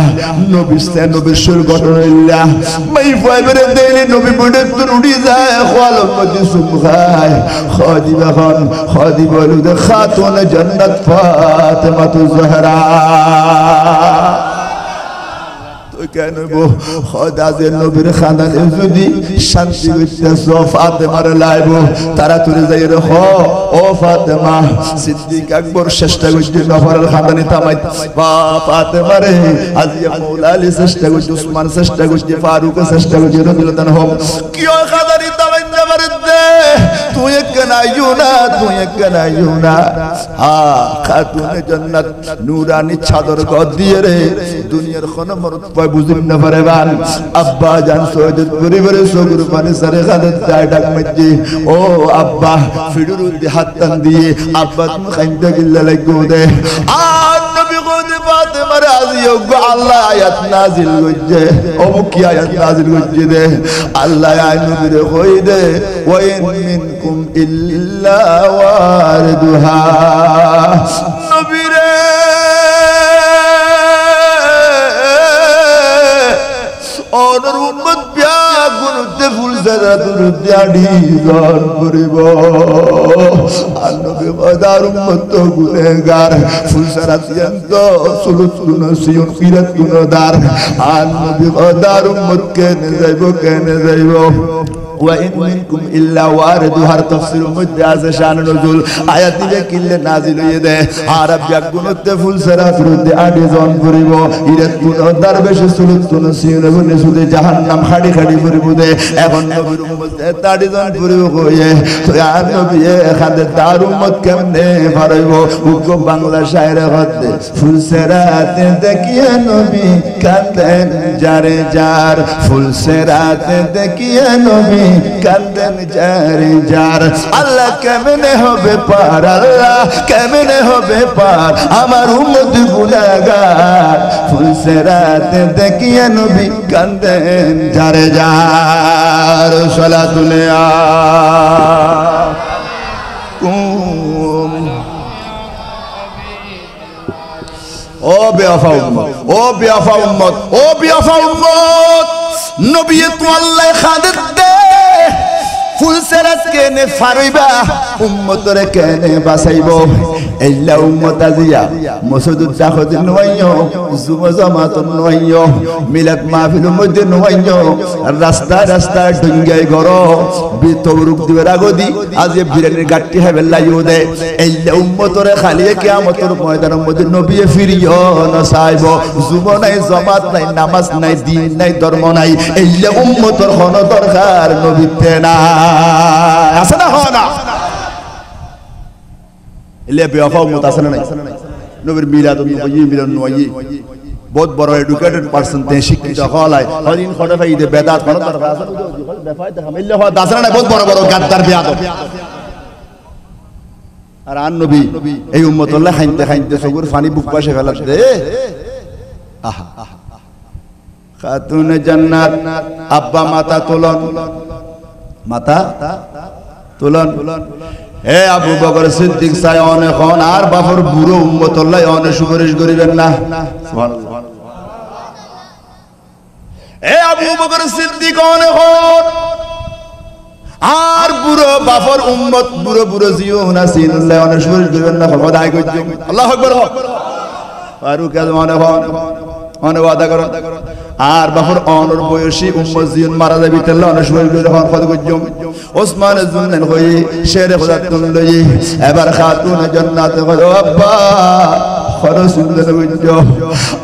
নবীর শরীর গঠন ইল্লা মাই ফুয়াইবের দেলি নবী বড়ে তো উড়ি যায় খালম মধ্যে সুবহায় খাদিবা খান খাদিবা লুদ খাতুন জান্নাত ফাতেমা তু জহরা তো কেন গো খোদাজে নবীর খানানে যদি শান্তি করতেছ ফাতেমার লাইব তারা তুলে যাই রে হ ও ফাতেমা। সিদ্দিক আকবর চেষ্টা করছে নফরের খানানে থামাই ফাতেমা রে, আজিয়া মৌলা আলী চেষ্টা করছে, উসমান চেষ্টা করছে, ফারুক চেষ্টা করছে, রাদিয়াল্লাহু আনহু কি ও খানানে থামাই না পারে দে তুই কেন আইও না খাতুনে জান্নাত নূরানি চাদর গদ দিয়ে রে দুনিয়ার কোন মরদ পায় বুঝিন না পারে বান। আব্বা জান সৈয়দ পরিবারের সগুর পানি সারে খাদাত চায় ডাক মাঝে ও আব্বা ফিডুর দি হাত টান দিয়ে আব্বা তুমি খাইতে গিল্লা লাগো দে আর নবী গোদে ফাতেমা রাজিও গো আল্লাহ আয়াত নাজিল করছে ও কি আয়াত নাজিল করছে দে আল্লাহ আয় নবীর কই দে ওয়া ইন মিনকুম ইল্লা ওয়ারিদুহা নবীরে और उम्मत प्या गुनुते फुल जरा दुरुद आड़ी जान परिब नबी खदार उम्मत तो गुनहगार फुल जरा तियंत सुलुत नसियन किरत गुनहदार नबी खदार उम्मत के ने जाइबो ওয়া ইন মিনকুম ইল্লা ওয়ারিদুহা তাফসীর মধ্যে আছে শান নজুল আয়াত দিলে কিল্লে নাজিল হয়ে দেয় আরব গুণতে ফুল সারা ফুরুতে আডি জন করিব ইরাত গুণ দরবেশ সুলুত নসিন গুনে সুদে জাহান্নাম খাড়ি খাড়ি করিব দে এখন নবীর উম্মত তাড়ি জন করিব কইয়ে তো আর নবী খাদে তার উম্মত কেমনে পারইব উগো বাংলা শায়রে হতে ফুল সারাতে দেখিয়ে নবী কাঁদেন যারে যার ফুল সারাতে দেখিয়ে নবী কাঁদেন যারে যার আল্লাহ কেমনে হবে পার আল্লাহ কেমনে হবে পার আমার উম্মত গুনাহগার ফুল সিরাতে দেখিয়ে নবী কাঁদেন যারে যার সালাতুল্লাহ ও বেওয়াফা উম্মত নবী তো আল্লাহ খাদত দে ফুল সেরাত কেনে ফারইবা উম্মতরে কেনে বাঁচাইবো এল্লা উম্মত আজিয়া মসজিদ তাখদ নয়ও জুমা জামাত নয়ও মিলাদ মাহফিল মধ্যে নয়ও রাস্তা রাস্তা ডঙ্গাই গরো বিতবরুক দিবের আগদি আজ বিরানির গাট্টি হবে লাইও দে এল্লা উম্মতরে খালি কিয়ামতের ময়দানের মধ্যে নবী ফিরিও না চাইবো জুমা নাই জামাত নাই নামাজ নাই দিন নাই ধর্ম নাই এল্লা উম্মতর কোন দরকার নবীতে না আছে না হয় না এলে বেওয়াফা উম্মত আছে না নাই নবীর মিলাদ নবী মিলাদ নবী বহুত বড় এডুকেটেড পারসন তে শিক্ষিত হলাই হদিন খড়ে ফাইদে বেদাত কোন দরকার আছে বেফায়দা হামিল্লা হয় দাসরা না বহুত বড় বড় গাদ্দার বেয়াদব আর আর নবী এই উম্মতুল্লাহ খাইতে খাইতে চকুর পানি বুক পাশে ফেলা দে আহা খাতুনে জান্নাত আব্বা মাথা তোলন মাথা তোলন হে আবু বকর সিদ্দিক সাই অনেক আর বাপর বুড়ো উম্মতুল্লাহ অনেক সুপারিশ করিবেন না সুবহানাল্লাহ হে আবু বকর সিদ্দিক অনেক আর বুড়ো বাপর উম্মত বুড়ো বুড়ো জিও না সিনুল্লাহ অনেক সুপারিশ করিবেন না খোদাই কইছো আল্লাহু আকবার ফারুক আজম অনেক ওয়াদা করো আর বাপর অনর বয়সী উম্মত জিয়ন মারা যাবি তেল অনেক সুপারিশ করে হন খোদা কইছো ওসমান জুনন হই শেরে খোদা তুন লই এবার খাতুনে জান্নাত কইছো আব্বা খরসুল্লাহ কইছো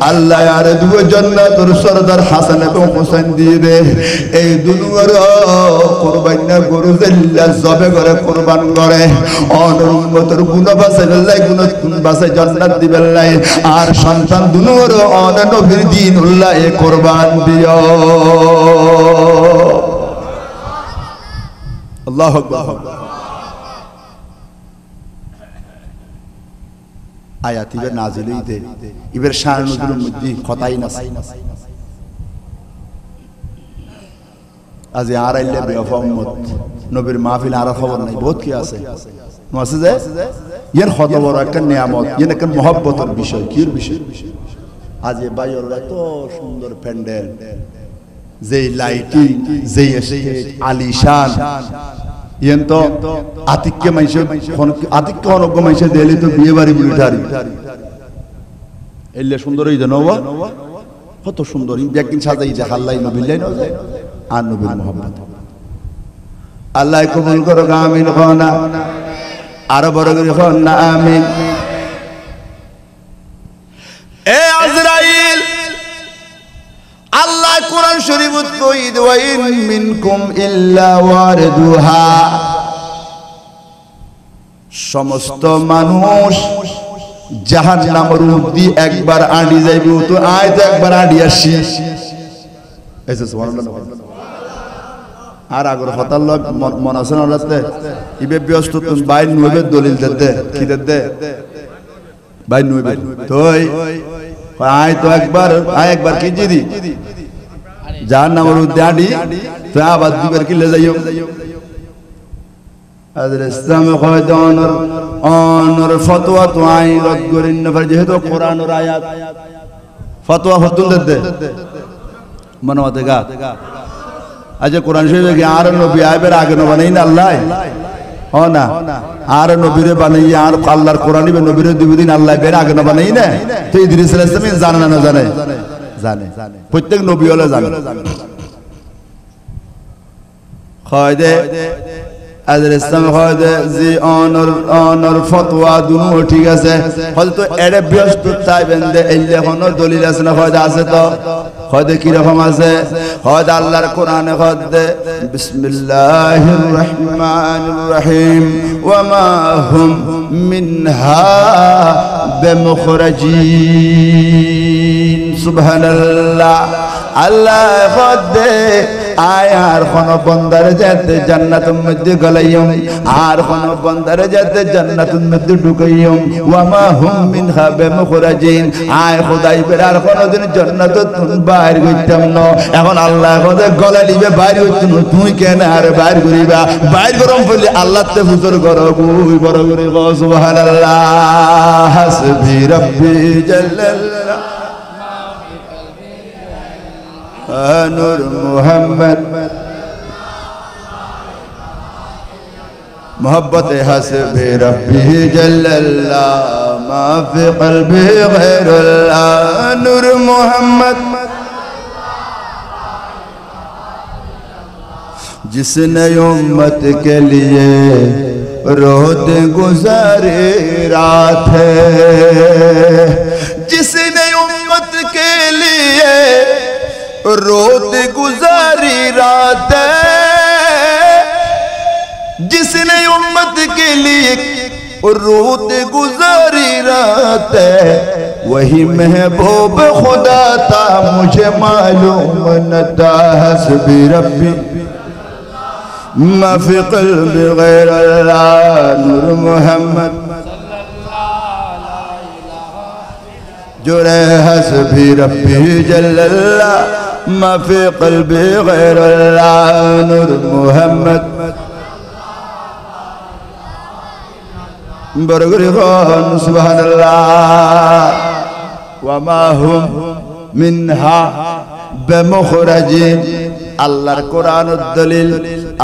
আল্লাহ আর দুই জান্নাতের সরদার হাসান এবং হোসেন দিয়ে দে এই দুনুয়ার কুরবান না গরু জেল্লা জবে করে কুরবান করে অনর উম্মতের গুনাহ বাসে আল্লাহ গুনাহ বাসে জান্নাত দিবেল্লাই আর সন্তান দুনুয়ার অন নবীর দিনুল্লাহ কুরবান দিও আল্লাহু আকবার আয়াত ইবে নাজিল হইতে ইবের শান নজরুল মধ্যে খতাই না আজ আর আইলে বেফামত নবীর মাহফিল আর খবর নাই বহুত কি আছে মাসে ইয়ার খবর একটা নিয়ামত ইয়ার একটা মহব্বতের বিষয় কির বিষয় আজ এ বাইর এত সুন্দর প্যান্ডেল যেই লাইটিং যেই স্টেজ আলিশান ইয়ান তো আতিক্য মাইছে আতিক্য অনগ্য মাইছে দেলি তো বিয়ে বাড়ি বুড়িটারি এলে সুন্দর হই জানো কত সুন্দর একদিন সাজাই যে হাল্লাই নবিল্লাই না আর নবীর মুহাম্মদ আল্লাহ কবুল করো আমিন খানা আরো বড় করে খানা আমিন এ আজরাইল আল্লাহ কোরআন শরীফত কই ওয়া ইন মিনকুম ইল্লা ওয়ারিদুহা সমস্ত মানুষ জাহান্নামের মধ্যে একবার আডি যাইবে তো আয় তো একবার আডি আসি এসে সুবহানাল্লাহ আর আগর হতাল্লাহ মন আছে না রাতে ইবে ব্যস্ত তুন বাইর নইবে দলিল দে কি দে বাইর নইবে তোই আয় তো একবার আয় একবার কি জিদি জাহান্নামের মধ্যে আডি তো আবার দুবার কি লে যাইও আদর ইসলাম কয়দ অনর ফতোয়া তো আই রদ করিন না যেহেতু কোরআনের আয়াত ফতোয়া হতুন দে মনে হতে গা আজ কোরআন শরীফে কি আর নবী আইবের আগে ন বানাই না আল্লাহ ও না আর নবীরে বানাই আর আল্লাহর কোরআনই নবীরে দিবেন আল্লাহ বের আগে ন বানাই না তো ইদ্রিস আলাইহিস সালাম জানে না জানে জানে প্রত্যেক নবী হলো জানে খয়দে আদর ইসলাম খয়দে জি অনর ফতোয়া দুনো ঠিক আছে হয়তো এড়ে ব্যস্ত তাই বেন্দে এলে কোন দলিল আছে না খয়দে আছে তো খয়দে কি রকম আছে খয়দে আল্লাহর কোরআনে খয়দে বিসমিল্লাহির রহমানির রহিম ওয়া মা হুম মিনহা বিমুখরাজিন সুবহানাল্লাহ আল্লাহ খয়দে আর কোন বন্দারে যেতে জান্নাতের মধ্যে গলাইম আর কোন বন্দারে যেতে জান্নাতের মধ্যে ঢুকাইম ওয়া মা হুম মিনহা বিমুখরাজিন আয় খোদাই বের আর কোনদিন জান্নাত বাইর কইতাম না এখন আল্লাহ খোদা গলা দিবে বাইর হইতুন তুই কেন আর বাইর করিবা বাইর গরম বলি আল্লাহতে হুজুর করো কই বড় করে সুবহানাল্লাহ হাসবি রাব্বি জাল্লাল্লাহ নূর মুহাম্মদ मोहब्बत हस्बे रब्बी जल्लल्लाह मा फी क़ल्बी गैरुल्लाह नूर मोहम्मद जिसने उम्मत के लिए रोते गुजारे रात है जिसने उम्मत के लिए रोते गुजारी रात जिसने उम्मत के लिए रोते गुजारी रात वही महबूब खुदा था मुझे मालूम न था हस्बी रब्बी मा फी क़ल्बी गैर अल्लाह नूर मोहम्मद জোরে হাসবি রব্বি জাল্লাল্লাহ মা ফি কলবি গায়রুল্লাহ নূর মুহাম্মদ বরগরি খান সুবহানাল্লাহ ওয়া মা হুম মিনহা বিমুখরাজিন আল্লাহর কোরআনের দলিল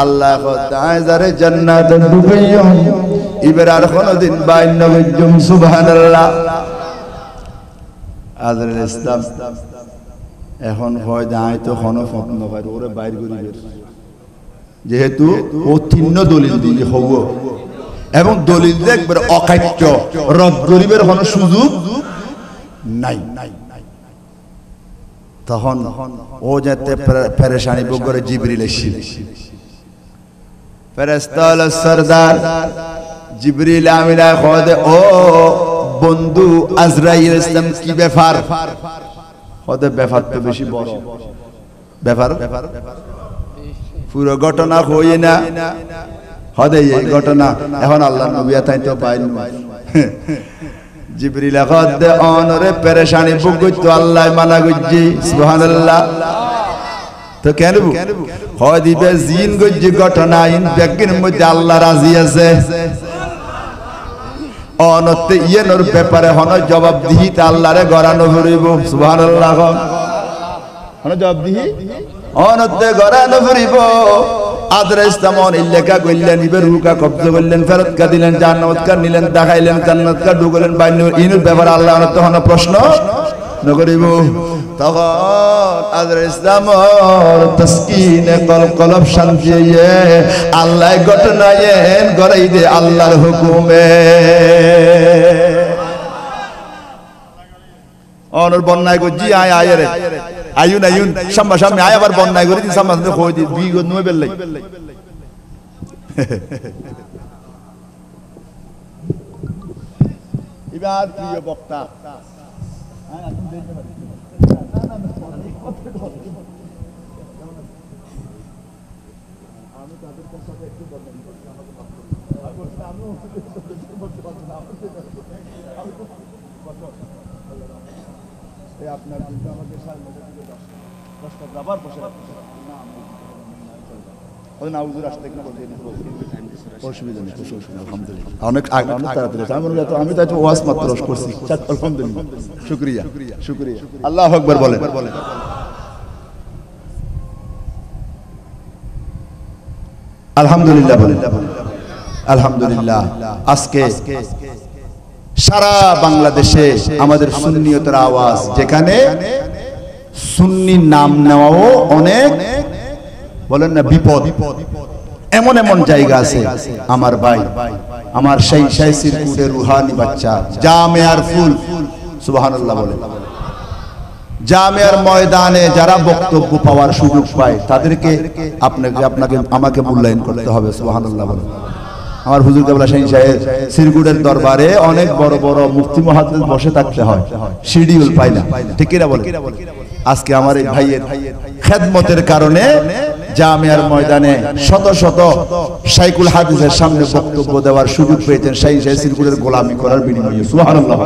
আল্লাহ খোদায় যারে জান্নাতে ঢুকাইয়া এবার আর কোনদিন বাইন নবজুম সুবহানাল্লাহ আজরাইল ইসলাম এখন হয় দাই তো কোন ফতন ভাই ওরে বাইর করি যেহেতু ও তিন দলিল দিয়ে হব এবং দলিল একবার অকাট্য রদ গরিবের কোনো সুযোগ নাই তখন ও যেতে পেরেশানি ভোগ করে জিবরিল এসেছিল ফেরেশতা হলো সরদার জিবরিল আমিনা খোদে ও বন্ধু আজরাইল ইসলাম কি ব্যাপার খোদে ব্যাপার তো বেশি বড় ব্যাপার পুরো ঘটনা হই না খোদে এই ঘটনা এখন আল্লাহর নবী তাই তো পাইল জিবরিল খোদে অনরে পেরেশানি ভোগ করতে আল্লাহ মানা গজ্জি সুবহানাল্লাহ তো কেন হয় দিবে জিন গজ্জি ঘটনা ইন ব্যাগের মধ্যে আল্লাহ রাজি আছে অনতে ইয়েনর ব্যাপারে হন জবাব দিহি তা আল্লাহরে গরানো ভরিব সুবহানাল্লাহ হন জবাব দিহি অনতে গরানো ভরিব আদরে ইসলামন ইল্লেকা কইলেন ইবে রুকা কবজ করলেন ফেরত কা দিলেন জান্নাত কা নিলেন দেখাইলেন জান্নাত কা ঢুকলেন বাইনু ইনুর ব্যাপারে আল্লাহ অনতে হন প্রশ্ন নগরিব তখন আদরে ইসলামর তাসকিনে কলব শান্তিয়ে আল্লাহ ঘটনায়েন গরাই দে আল্লাহর হুকুমে অনর বন্যায় গজি আয় আয়রে আয়ুন আয়ুন সাম্মা সামনে আয় আবার বন্যায় করে দিন সাম্মা সামনে কই দি বিগ নয় বেলাই এবার প্রিয় বক্তা আপনার কিন্তু আমাকে আবার বসে না হুজুর আসতে কি বলতে অসুবিধা নেই আলহামদুলিল্লাহ অনেক তাড়াতাড়ি আমি তো একটু ওয়াজ মাত্র করছি আলহামদুলিল্লাহ শুকরিয়া শুকরিয়া আল্লাহু আকবার বলেন আলহামদুলিল্লাহ বলেন আলহামদুলিল্লাহ আজকে সারা বাংলাদেশে আমাদের সুন্নিয়তের আওয়াজ যেখানে সুন্নি নাম নেওয়াও অনেক বলেন না বিপদ এমন এমন জায়গা আছে আমার ভাই আমার সেই সিরকুটের রুহানি বাচ্চা জামিয়ার ফুল সুবহানাল্লাহ বলেন জামিয়ার ময়দানে যারা বক্তব্য পাওয়ার সুযোগ পায় তাদেরকে আমাকে মূল্যায়ন করতে হবে সুবহানাল্লাহ বলেন আমার হুজুর কেবলা শাহী সাহেব সিরকুটের দরবারে অনেক বড় বড় মুফতি মুহাদ্দিস বসে থাকতে হয় শিডিউল পায় না ঠিক কি না বলে আজকে আমার এই ভাইয়ের খেদমতের কারণে জামিয়ার ময়দানে শত শত শাইখুল হাদিসের সামনে বক্তব্য দেওয়ার সুযোগ পেয়েছেন শাহী সাহেব সিরকুটের গোলামি করার বিনিময়ে সুবহানাল্লাহ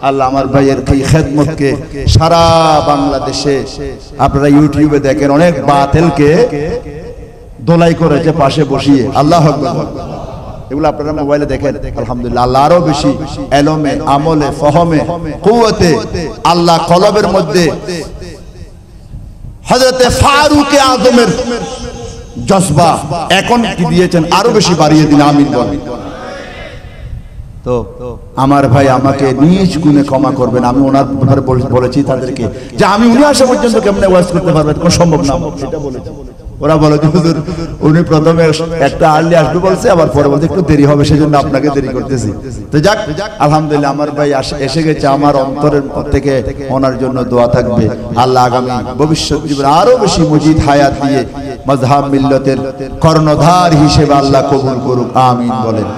আল্লাহ আমার ভাইয়ের এই খেদমতকে সারা বাংলাদেশে আপনারা ইউটিউবে দেখেন অনেক বাতিলকে দোলাই করেছে পাশে বসিয়ে আল্লাহু আকবার এগুলো আপনারা মোবাইলে দেখেন আলহামদুলিল্লাহ আল্লাহ আরো বেশি এলমে আমলে ফহমে কুওয়াতে আল্লাহ কলবের মধ্যে হযরতে ফারুক আযমের জজবা এখন কি দিয়েছেন আরো বেশি বাড়িয়ে দিন আমিন বলেন তো আমার ভাই আমাকে নিজ গুণে ক্ষমা করবেন আমি ওনার ব্যাপারে বলেছি তাদেরকে যে আমি উনি আসা পর্যন্ত কেমনে ওয়াজ করতে পারবেন কোনো সম্ভব না সেটা বলেছি ওরা বলে যে হুজুর উনি প্রথমে একটা আর্লি আসবে বলছে আবার পরে বলতে একটু দেরি হবে সেজন্য আপনাকে দেরি করতেছি তো যাক আলহামদুলিল্লাহ আমার ভাই এসে গেছে আমার অন্তরের থেকে ওনার জন্য দোয়া থাকবে আল্লাহ আগামী ভবিষ্যৎ জীবনে আরো বেশি মজিদ হায়াত দিয়ে মাযহাব মিল্লাতের কর্ণধার হিসেবে আল্লাহ কবুল করুক আমিন বলেন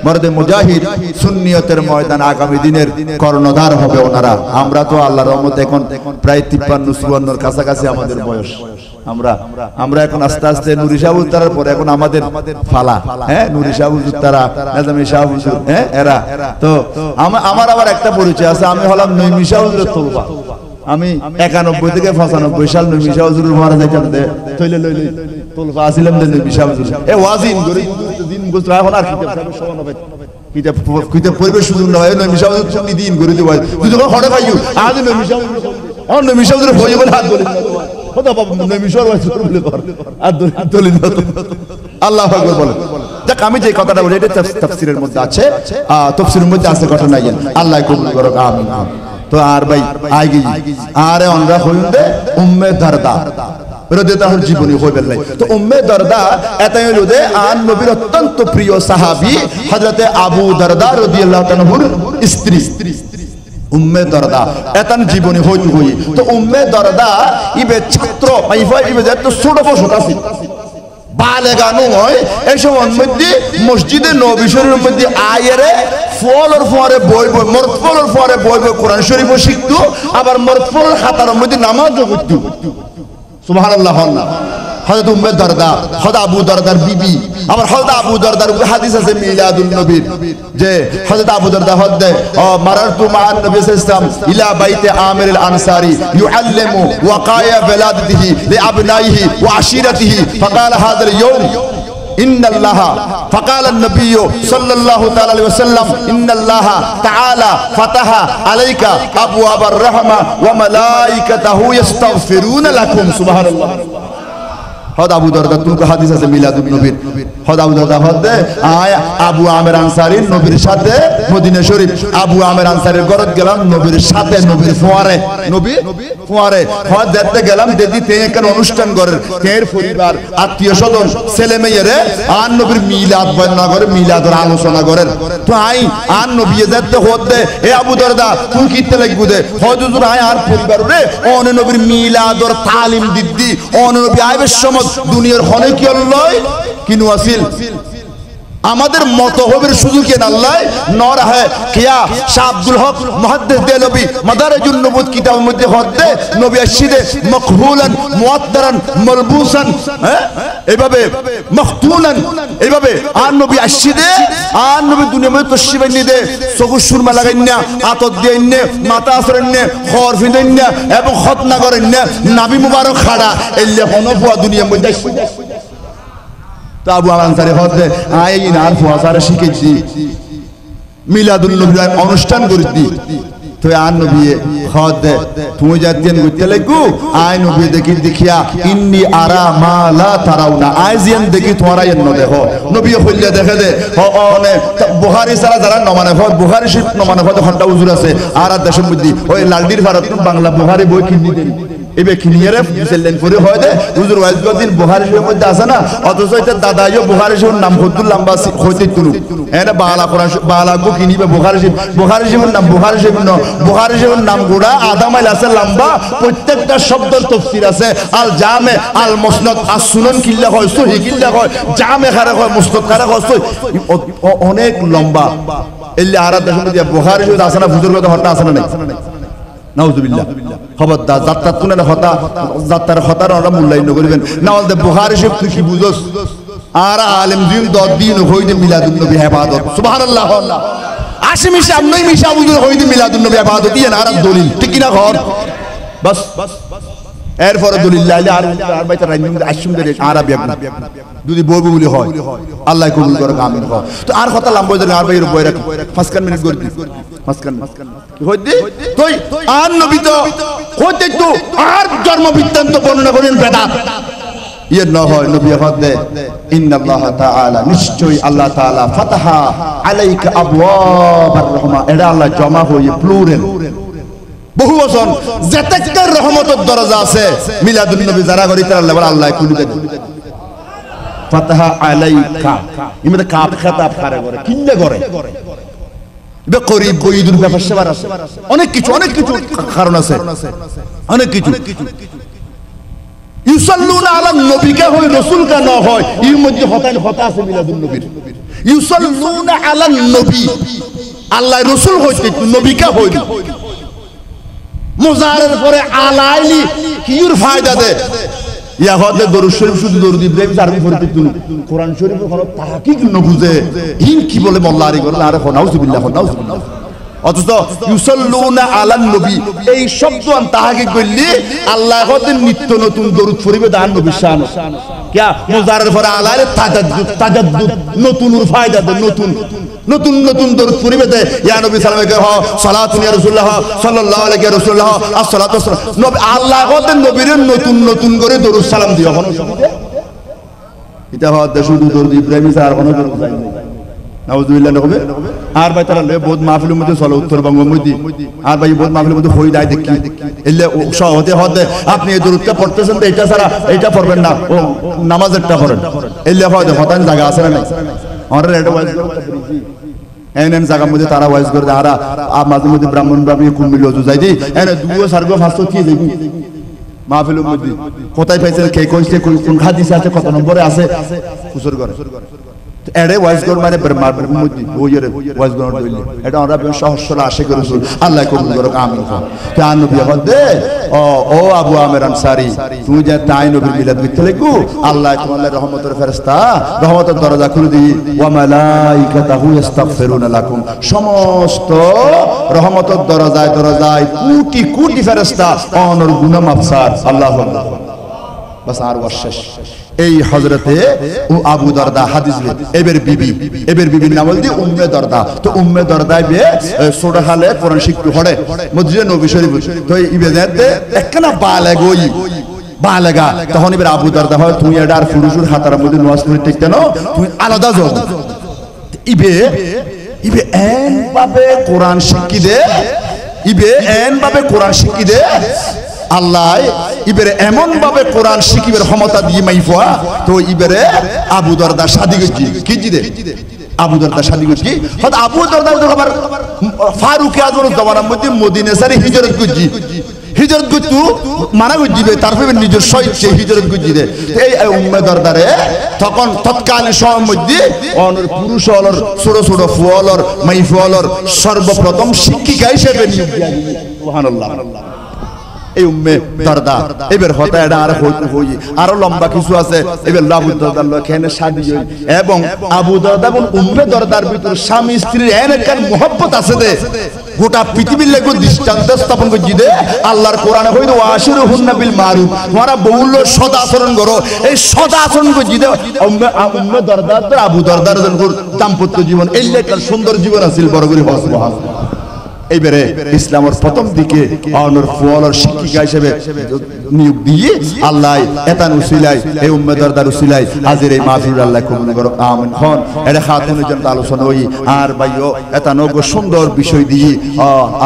মর্দে মুজাহিদ, সুন্নিয়তের ময়দান আগামী দিনের কর্ণধার হবে ওনারা। আমরা তো আল্লাহর রহমতে এখন প্রায় 53-54 কাছাকাছি আমাদের বয়স। আমরা এখন আস্তে আস্তে নুরি শাহ উত্তরার পরে এখন আমাদের ফালা, হ্যাঁ, নুরি শাহ উত্তরা, নাজামি শাহ হুজুর, হ্যাঁ, এরা তো আমার আবার একটা পরিচয় আছে, আমি হলাম নইমি শাহ হুজুরের তলবা। আমি 91 থেকে 95 সাল নইমি শাহ হুজুরের মারা যাইতাম দে তৈলে লইলে তলবা আসিলাম দে নইমি শাহ হুজুর এ ওয়াজিন করে দিন গোছ এখন আর কিতাব সব সমান হবে, কিতাব পরিবেশ সুযোগ না হয় নইমি শাহ হুজুর তুমি দিন করে দিবা তুই যখন হড়ে পাইও আজ নইমি শাহ হুজুর অন নইমি শাহ হুজুর হই বলে হাত ধরে খোদা বাবা নইমি শাহ হুজুর বলে কর আর দলিল আল্লাহু আকবার বলে। দেখ আমি যে কথাটা বলি এটা তাফসীরের মধ্যে আছে, তাফসীরের মধ্যে আছে ঘটনা ইয়েন, আল্লাহ কবুল করুক, আমিন। তো আর ভাই আগে আরে আমরা হইন দে উম্মে দারদা রাদিয়াল্লাহু আনহা জীবনী হইবেন নাই। তো উম্মে দারদা এটাই হলো দে আন নবীর অত্যন্ত প্রিয় সাহাবী হযরতে আবু দারদা রাদিয়াল্লাহু আনহুর স্ত্রী উম্মে দারদা এতান জীবনী হইতে হই। তো উম্মে দারদা ইবে ছাত্র ইবে যত ছোট বয়স আছে বালেগানো হয় এই সময় মধ্যে মসজিদে নবী শরীফের মধ্যে আয়েরে ফলর ফরে বই মরফলর ফরে বই কোরআন শরীফ শিখতো, আবার মরফলর খাতার মধ্যে নামাজও পড়তো। সুবহানাল্লাহ। হযরত উম্মে দারদা হযরত আবু দারদার বিবি, আবার হযরত আবু দারদার হাদিস আছে মিলাদুন নবীর যে হযরত আবু দারদা হদে মারারতু মান নবী সাল্লাল্লাহু আলাইহি ইলা বাইতে আমির আল আনসারি ইউআল্লিমু ওয়াকায়া বিলাদিহি লিআবনাইহি ওয়া আশিরাতিহি ফাকাল হাযাল ইয়াউম ইন্নাল্লাহা ফাকাল an-নাবিয়্যু সাল্লাল্লাহু তাআলা আলাইহি ওয়াসাল্লাম ইন্নাল্লাহা তাআলা ফাতাহা আলাইকা আবওয়াবার রাহমা ওয়া মালাইকাতুহু ইস্তাগফিরুনা লাকুম। সুবহানাল্লাহ। হদ আবু দারদা তুমকো হাদিস আছে মিলাদুন নবীর। হদ আবু দারদা হদে আয় আবু আমির আনসারী নবীর সাথে মদিনা শরীফ, আবু আমির আনসারীর ঘরত গেলাম নবীর সাথে, নবীর ফোয়ারে, নবী ফোয়ারে হদ দেখতে গেলাম দেখি তে একটা অনুষ্ঠান করেন তের পরিবার আত্মীয় স্বজন ছেলে মেয়েরে আর নবীর মিলাদ বর্ণনা করে মিলাদের আলোচনা করেন। তো আই আর নবী যেতে হদে এ আবু দারদা তুই কিতে লাগবু দে হদ হুজুর আয় আর পরিবার রে অন নবীর মিলাদর তালিম দিদ্দি অন নবী আইবের সময় দুনিয়ার অনেক লয় কিনু আসিল আমাদের মতহবের সুযোগ কেন আল্লাহ নর হয় কিয়া শাহ আব্দুল হক মুহাদ্দিস দেলবি মাদারিজুন নবুত কিতাবের মধ্যে হদে নবী আসিদে মকবুলান মুআত্তারান মালবুসান, হ্যাঁ, এইভাবে মখতুনান, এইভাবে আর নবী আসিদে আর নবী দুনিয়ার মধ্যে তশরিফ এনে দে চকু সুরমা লাগাইন না, আতর দেন না, মাথা আসরেন না, খর ফিদেন না এবং খতনা করেন না, নাবি মুবারক খাড়া এলে হনফুয়া দুনিয়ার মধ্যে। তো আবু আনসারী হদে আইন আর ফুয়াসারে শিখেছি মিলাদুন নবী অনুষ্ঠান করেছি। তো আর নবী হদে তুমি যাতেন করতে লাগু আই নবী দেখি দেখিয়া ইন্নী আরা মা লা তারাউনা আইজিয়ান দেখি তোমরা এন্ন দেখো নবী হইলে দেখে দে অনে বুখারী সারা যারা নমানে হদ বুখারী শরীফ নমানে হদ ঘন্টা হুজুর আছে আর দেশের মধ্যে ওই লালডির ভারত বাংলা বুখারী বই কিনি দেন এবে কিনিয়ারে দিলেন পরে হয় দে হুজুর ওয়াজ দিন বুখারী শরীফের মধ্যে আছে না, অথচ এটা দাদাইও বুখারী শরীফের নাম হদ্দুল লম্বা হইতে তুলু এনে বালা কোরআন বালা গো কিনিবে বুখারী শরীফের নাম বুখারী শরীফ ন বুখারী শরীফের নাম গুড়া আধা মাইল আছে লম্বা, প্রত্যেকটা শব্দের তাফসীর আছে। আল জামে আল মুসনাদ আস সুনান কিল্লা হয় সহিহ কিল্লা হয় জামে খারে হয় মুসনাদ খারে হয় অনেক লম্বা। এলে আর দেশের মধ্যে বুখারী শরীফ আছে না হুজুর কথা হতা আছে না নাই নাউজুবিল্লাহ। খবরদার যাত্রার তুলে হতা যাত্রার হতার ওরা মূল্যায়ন করবেন না বলতে বুখারী শরীফ তুই কি বুঝোস আর আলেম দিন 10 দিন হইতে মিলাদুন নবী ইবাদত। সুবহানাল্লাহ। আসি মিশা নই মিশা বুঝুন হইতে মিলাদুন নবী ইবাদত ইয়ে আর দলিল ঠিক কি না ঘর বাস এরপরে দলিল লাইলে আর বাইতে রাইনিং আইসুম দে আরবি যদি বইবো বলি হয় আল্লাহ কবুল করে আমিন হয়। তো আর কথা লম্বা হইতে আর বাইরে বই রাখ 5 মিনিট করে 5 হইতে তুই আর নবী তো হইতে তো আর জন্ম বৃত্তান্ত বর্ণনা করেন বেদাত ইয়ে না হয়। নবী হদে ইন্নাল্লাহ তাআলা নিশ্চয়ই আল্লাহ তাআলা ফাতাহা আলাইকা আবওয়াবার রাহমা, এটা আল্লাহ জমা হই প্লুরাল বহু বচন যেতেকার রহমতের দরজা আছে মিলাদুন নবী যারা করি তারা আল্লাহ খুলে দেন ফাতাহা আলাইকা ইমে কাপ খেতাব করে কিনলে করে বে করিব বইদুল ব্যাপার সেবার আছে অনেক কিছু কারণ আছে অনেক কিছু। ইউসাল্লুনা আলা নবীকে হয় রাসূল কা না হয় এর মধ্যে হতা আছে মিলাদুন নবীর ইউসাল্লুনা আলান নবী আল্লাহ রাসূল হইতে নবীকা হইল মুজারের পরে আলাইলি কির ফায়দা দে ইয়া হতে দরুদ শরীফ শুধু দরুদ ইব্রাহিম আরবি পড়তে তুই কোরআন শরীফের কোনো তাহকিক ন বুঝে হিন কি বলে মোল্লারি করে আরে নাউজুবিল্লাহ নাউজুবিল্লাহ অথচ ইউসাল্লুনা আলান নবী এই শব্দ আন তাহকিক করলি আল্লাহ হতে নিত্য নতুন দরুদ পড়িবে দান নবী শান কিয়া মুজারের পরে আলাইলি তাজাদ্দুদ নতুনের ফায়দা দে নতুন নতুন নতুন দরুদ পড়িবে দে ইয়া নবী সাল্লাল্লাহু আলাইহি ওয়া সাল্লাতু ইয়া রাসূলুল্লাহ সাল্লাল্লাহু আলাইহি ওয়া রাসূলুল্লাহ আসসালাতু ওয়াসসালাম নবী আল্লাহ হতে নবীর নতুন নতুন করে দরুদ সালাম দিও কোন সুবিধা এটা হতে শুধু দরুদ ইব্রাহিম আর কোন দরুদ নাই নাউজুবিল্লাহ হবে আর ভাই তারা বহুত মাহফিলের মধ্যে চলে উত্তরবঙ্গের মধ্যে আর ভাই বহুত মাহফিলের মধ্যে হই যায় দেখি এলে সহজে হতে আপনি এই দরুদটা পড়তেছেন তো এটা ছাড়া এটা পড়বেন না ও নামাজেরটা পড়েন এলে হতে হতান জায়গা আছে না নাই আমরা এটা ওয়াজ করতেছি এনএন জায়গার মধ্যে তারা ওয়াজ করে আর মাঝে মধ্যে ব্রাহ্মণ ব্রাহ্মী কুমিল্লা যাই দি এনে দুও সার্গো ফাঁসো কি যাবি মাহফিলের মধ্যে কোথায় পাইছেন কে কইছে কোন হাদিসে আছে কত নম্বরে আছে কুসুর করে এড়ে ওয়াজ কর মানে ব্রহ্মার মধ্যে ওইরে ওয়াজ কর দইলে এটা আমরা সহস্র আশা করি আল্লাহ কবুল করুক আমিন কান নবী বলে ও আবু আমির আনসারী তুমি যে তাই নবীর মিলাদ করতে লাগো আল্লাহ তোমার রহমতের ফেরেশতা রহমতের দরজা খুলে দি ওয়া মালাইকাতাহু ইস্তাগফিরুনা লাকুম সমস্ত রহমতের দরজায় দরজায় কোটি কোটি ফেরেশতা অনর গুনাহ মাফসার আল্লাহু আকবার বাস আর ওয়াশেষ এই হযরতে ও আবু দারদা হাদিস এবের বিবির নাম দি উম্মে দারদা তো উম্মে দারদায় বে ছোট হালে কোরআন শিখতে পড়ে মসজিদে নবী শরীফ তো ইবাদতে একখানা বালাগা তখন এবার আবু দারদা হয় তুমি এটা আর পুরুষের হাতার মধ্যে নামাজ পড়তে কেন তুমি আলাদা যাও ইবে এন ভাবে কোরআন শিখি দে আল্লাহ ইবেরে এমন ভাবে কোরআন শিখিবের ক্ষমতা দিয়ে মাইফা তো ইবেরে আবু দারদা শাদী করছি কি জিদে আবু দারদা শাদী করছি হয়তো আবু দারদা আবার ফারুক আজমের জমানার মধ্যে মদিনা সারি হিজরত করছি হিজরত করতু মারা গজিবে তারপরে নিজের সহিত হিজরত গজিবে এই উম্মে দারদারে তখন তৎকালীন সময়ের মধ্যে অনর পুরুষ অলর ছোট ছোট ফুয়ালর মাইফুয়ালর সর্বপ্রথম শিক্ষিকা হিসেবে নিয়োগ দিয়া সুবহানাল্লাহ এই উম্মে দারদা এবার হতা এটা আর হই আরো লম্বা কিছু আছে এবার আবু দারদার লখানে শাদী হই এবং আবু দারদা এবং উম্মে দারদার ভিতর স্বামী স্ত্রীর এনকার মোহব্বত আছে দে গোটা পৃথিবীর লাগো দৃষ্টান্ত স্থাপন করছি দে আল্লাহর কোরআনে কই দে ওয়াশিরুহুন্না বিল মারুফ তোমরা বহুল সদা আচরণ করো এই সদা আচরণ করছি দে উম্মে দারদার আবু দারদার দাম্পত্য জীবন এই লেখার সুন্দর জীবন আছিল বড় করে সুবহানাল্লাহ এইবারে ইসলামের প্রথম দিকে অনর ফুয়ালর শিক্ষিকা হিসেবে নিয়োগ দিয়ে আল্লাহ এতান উসিলাই এই উম্মে দারদার উসিলাই আজের এই মাহফিল আল্লাহ কবুল করুক আমিন খন এটা খাতুনের জন্য আলোচনা হই আর ভাইও এতান সুন্দর বিষয় দিয়ে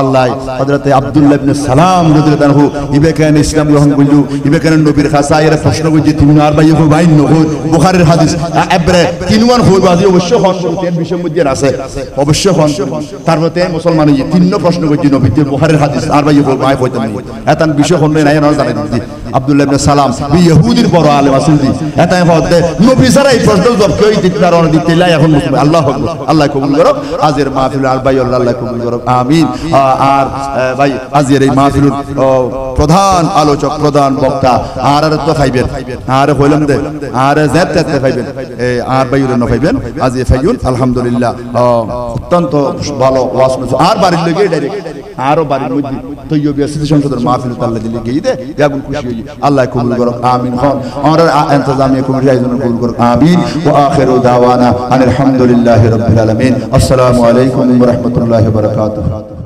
আল্লাহ হযরত আব্দুল্লাহ ইবনে সালাম রাদিয়াল্লাহু আনহু ইবেকান ইসলাম গ্রহণ করলো ইবেকান নবীর খাসা এর প্রশ্ন করছে তুমি আর ভাইও বাইন নহ বুখারীর হাদিস এবারে তিনওয়ান হই বাজি অবশ্য হন তিন বিষয়ের মধ্যে আছে অবশ্য হন তারপরে মুসলমান হই তিন প্রশ্ন করছি নবীতে বুখারীর হাদিস আর ভাই ভাই কইতেন এতান বিষয় হন নাই না জানাই দিছি আব্দুল্লাহ ইবনে সালাম ইহুদির বড় আলেম আছেন দি এতাই হতে নবী ছাড়া এই প্রশ্ন জব কই দিতনার অন দিতেলা এখন মুসলমান আল্লাহ আকবার আল্লাহ কবুল করুক আজের মাহফিল আর ভাই আল্লাহ কবুল করুক আমিন আর ভাই আজের এই মাহফিলের প্রধান আলোচক প্রধান বক্তা আর তো ফাইবেন আর হইলাম দে আর জাততে ফাইবেন এই আর ভাইরে ন ফাইবেন আজ ফাইউন আলহামদুলিল্লাহ অত্যন্ত ভালো ওয়াজ আর বাড়ির লগে ডাইরেক্ট আরো বাড়ির মধ্যে তৈয়ব আসিতে সংসদের মাহফিল আল্লাহ দিলে গিয়ে দে ইয়াগুল খুশি হই আল্লাহ কবুল করুক আমিন হন আর ইন্তজামিয়া কমিটির আয়োজন কবুল করুক আমিন ওয়া আখিরু দাওয়ানা আলহামদুলিল্লাহি রাব্বিল আলামিন আসসালামু আলাইকুম ওয়া রাহমাতুল্লাহি ওয়া বারাকাতুহু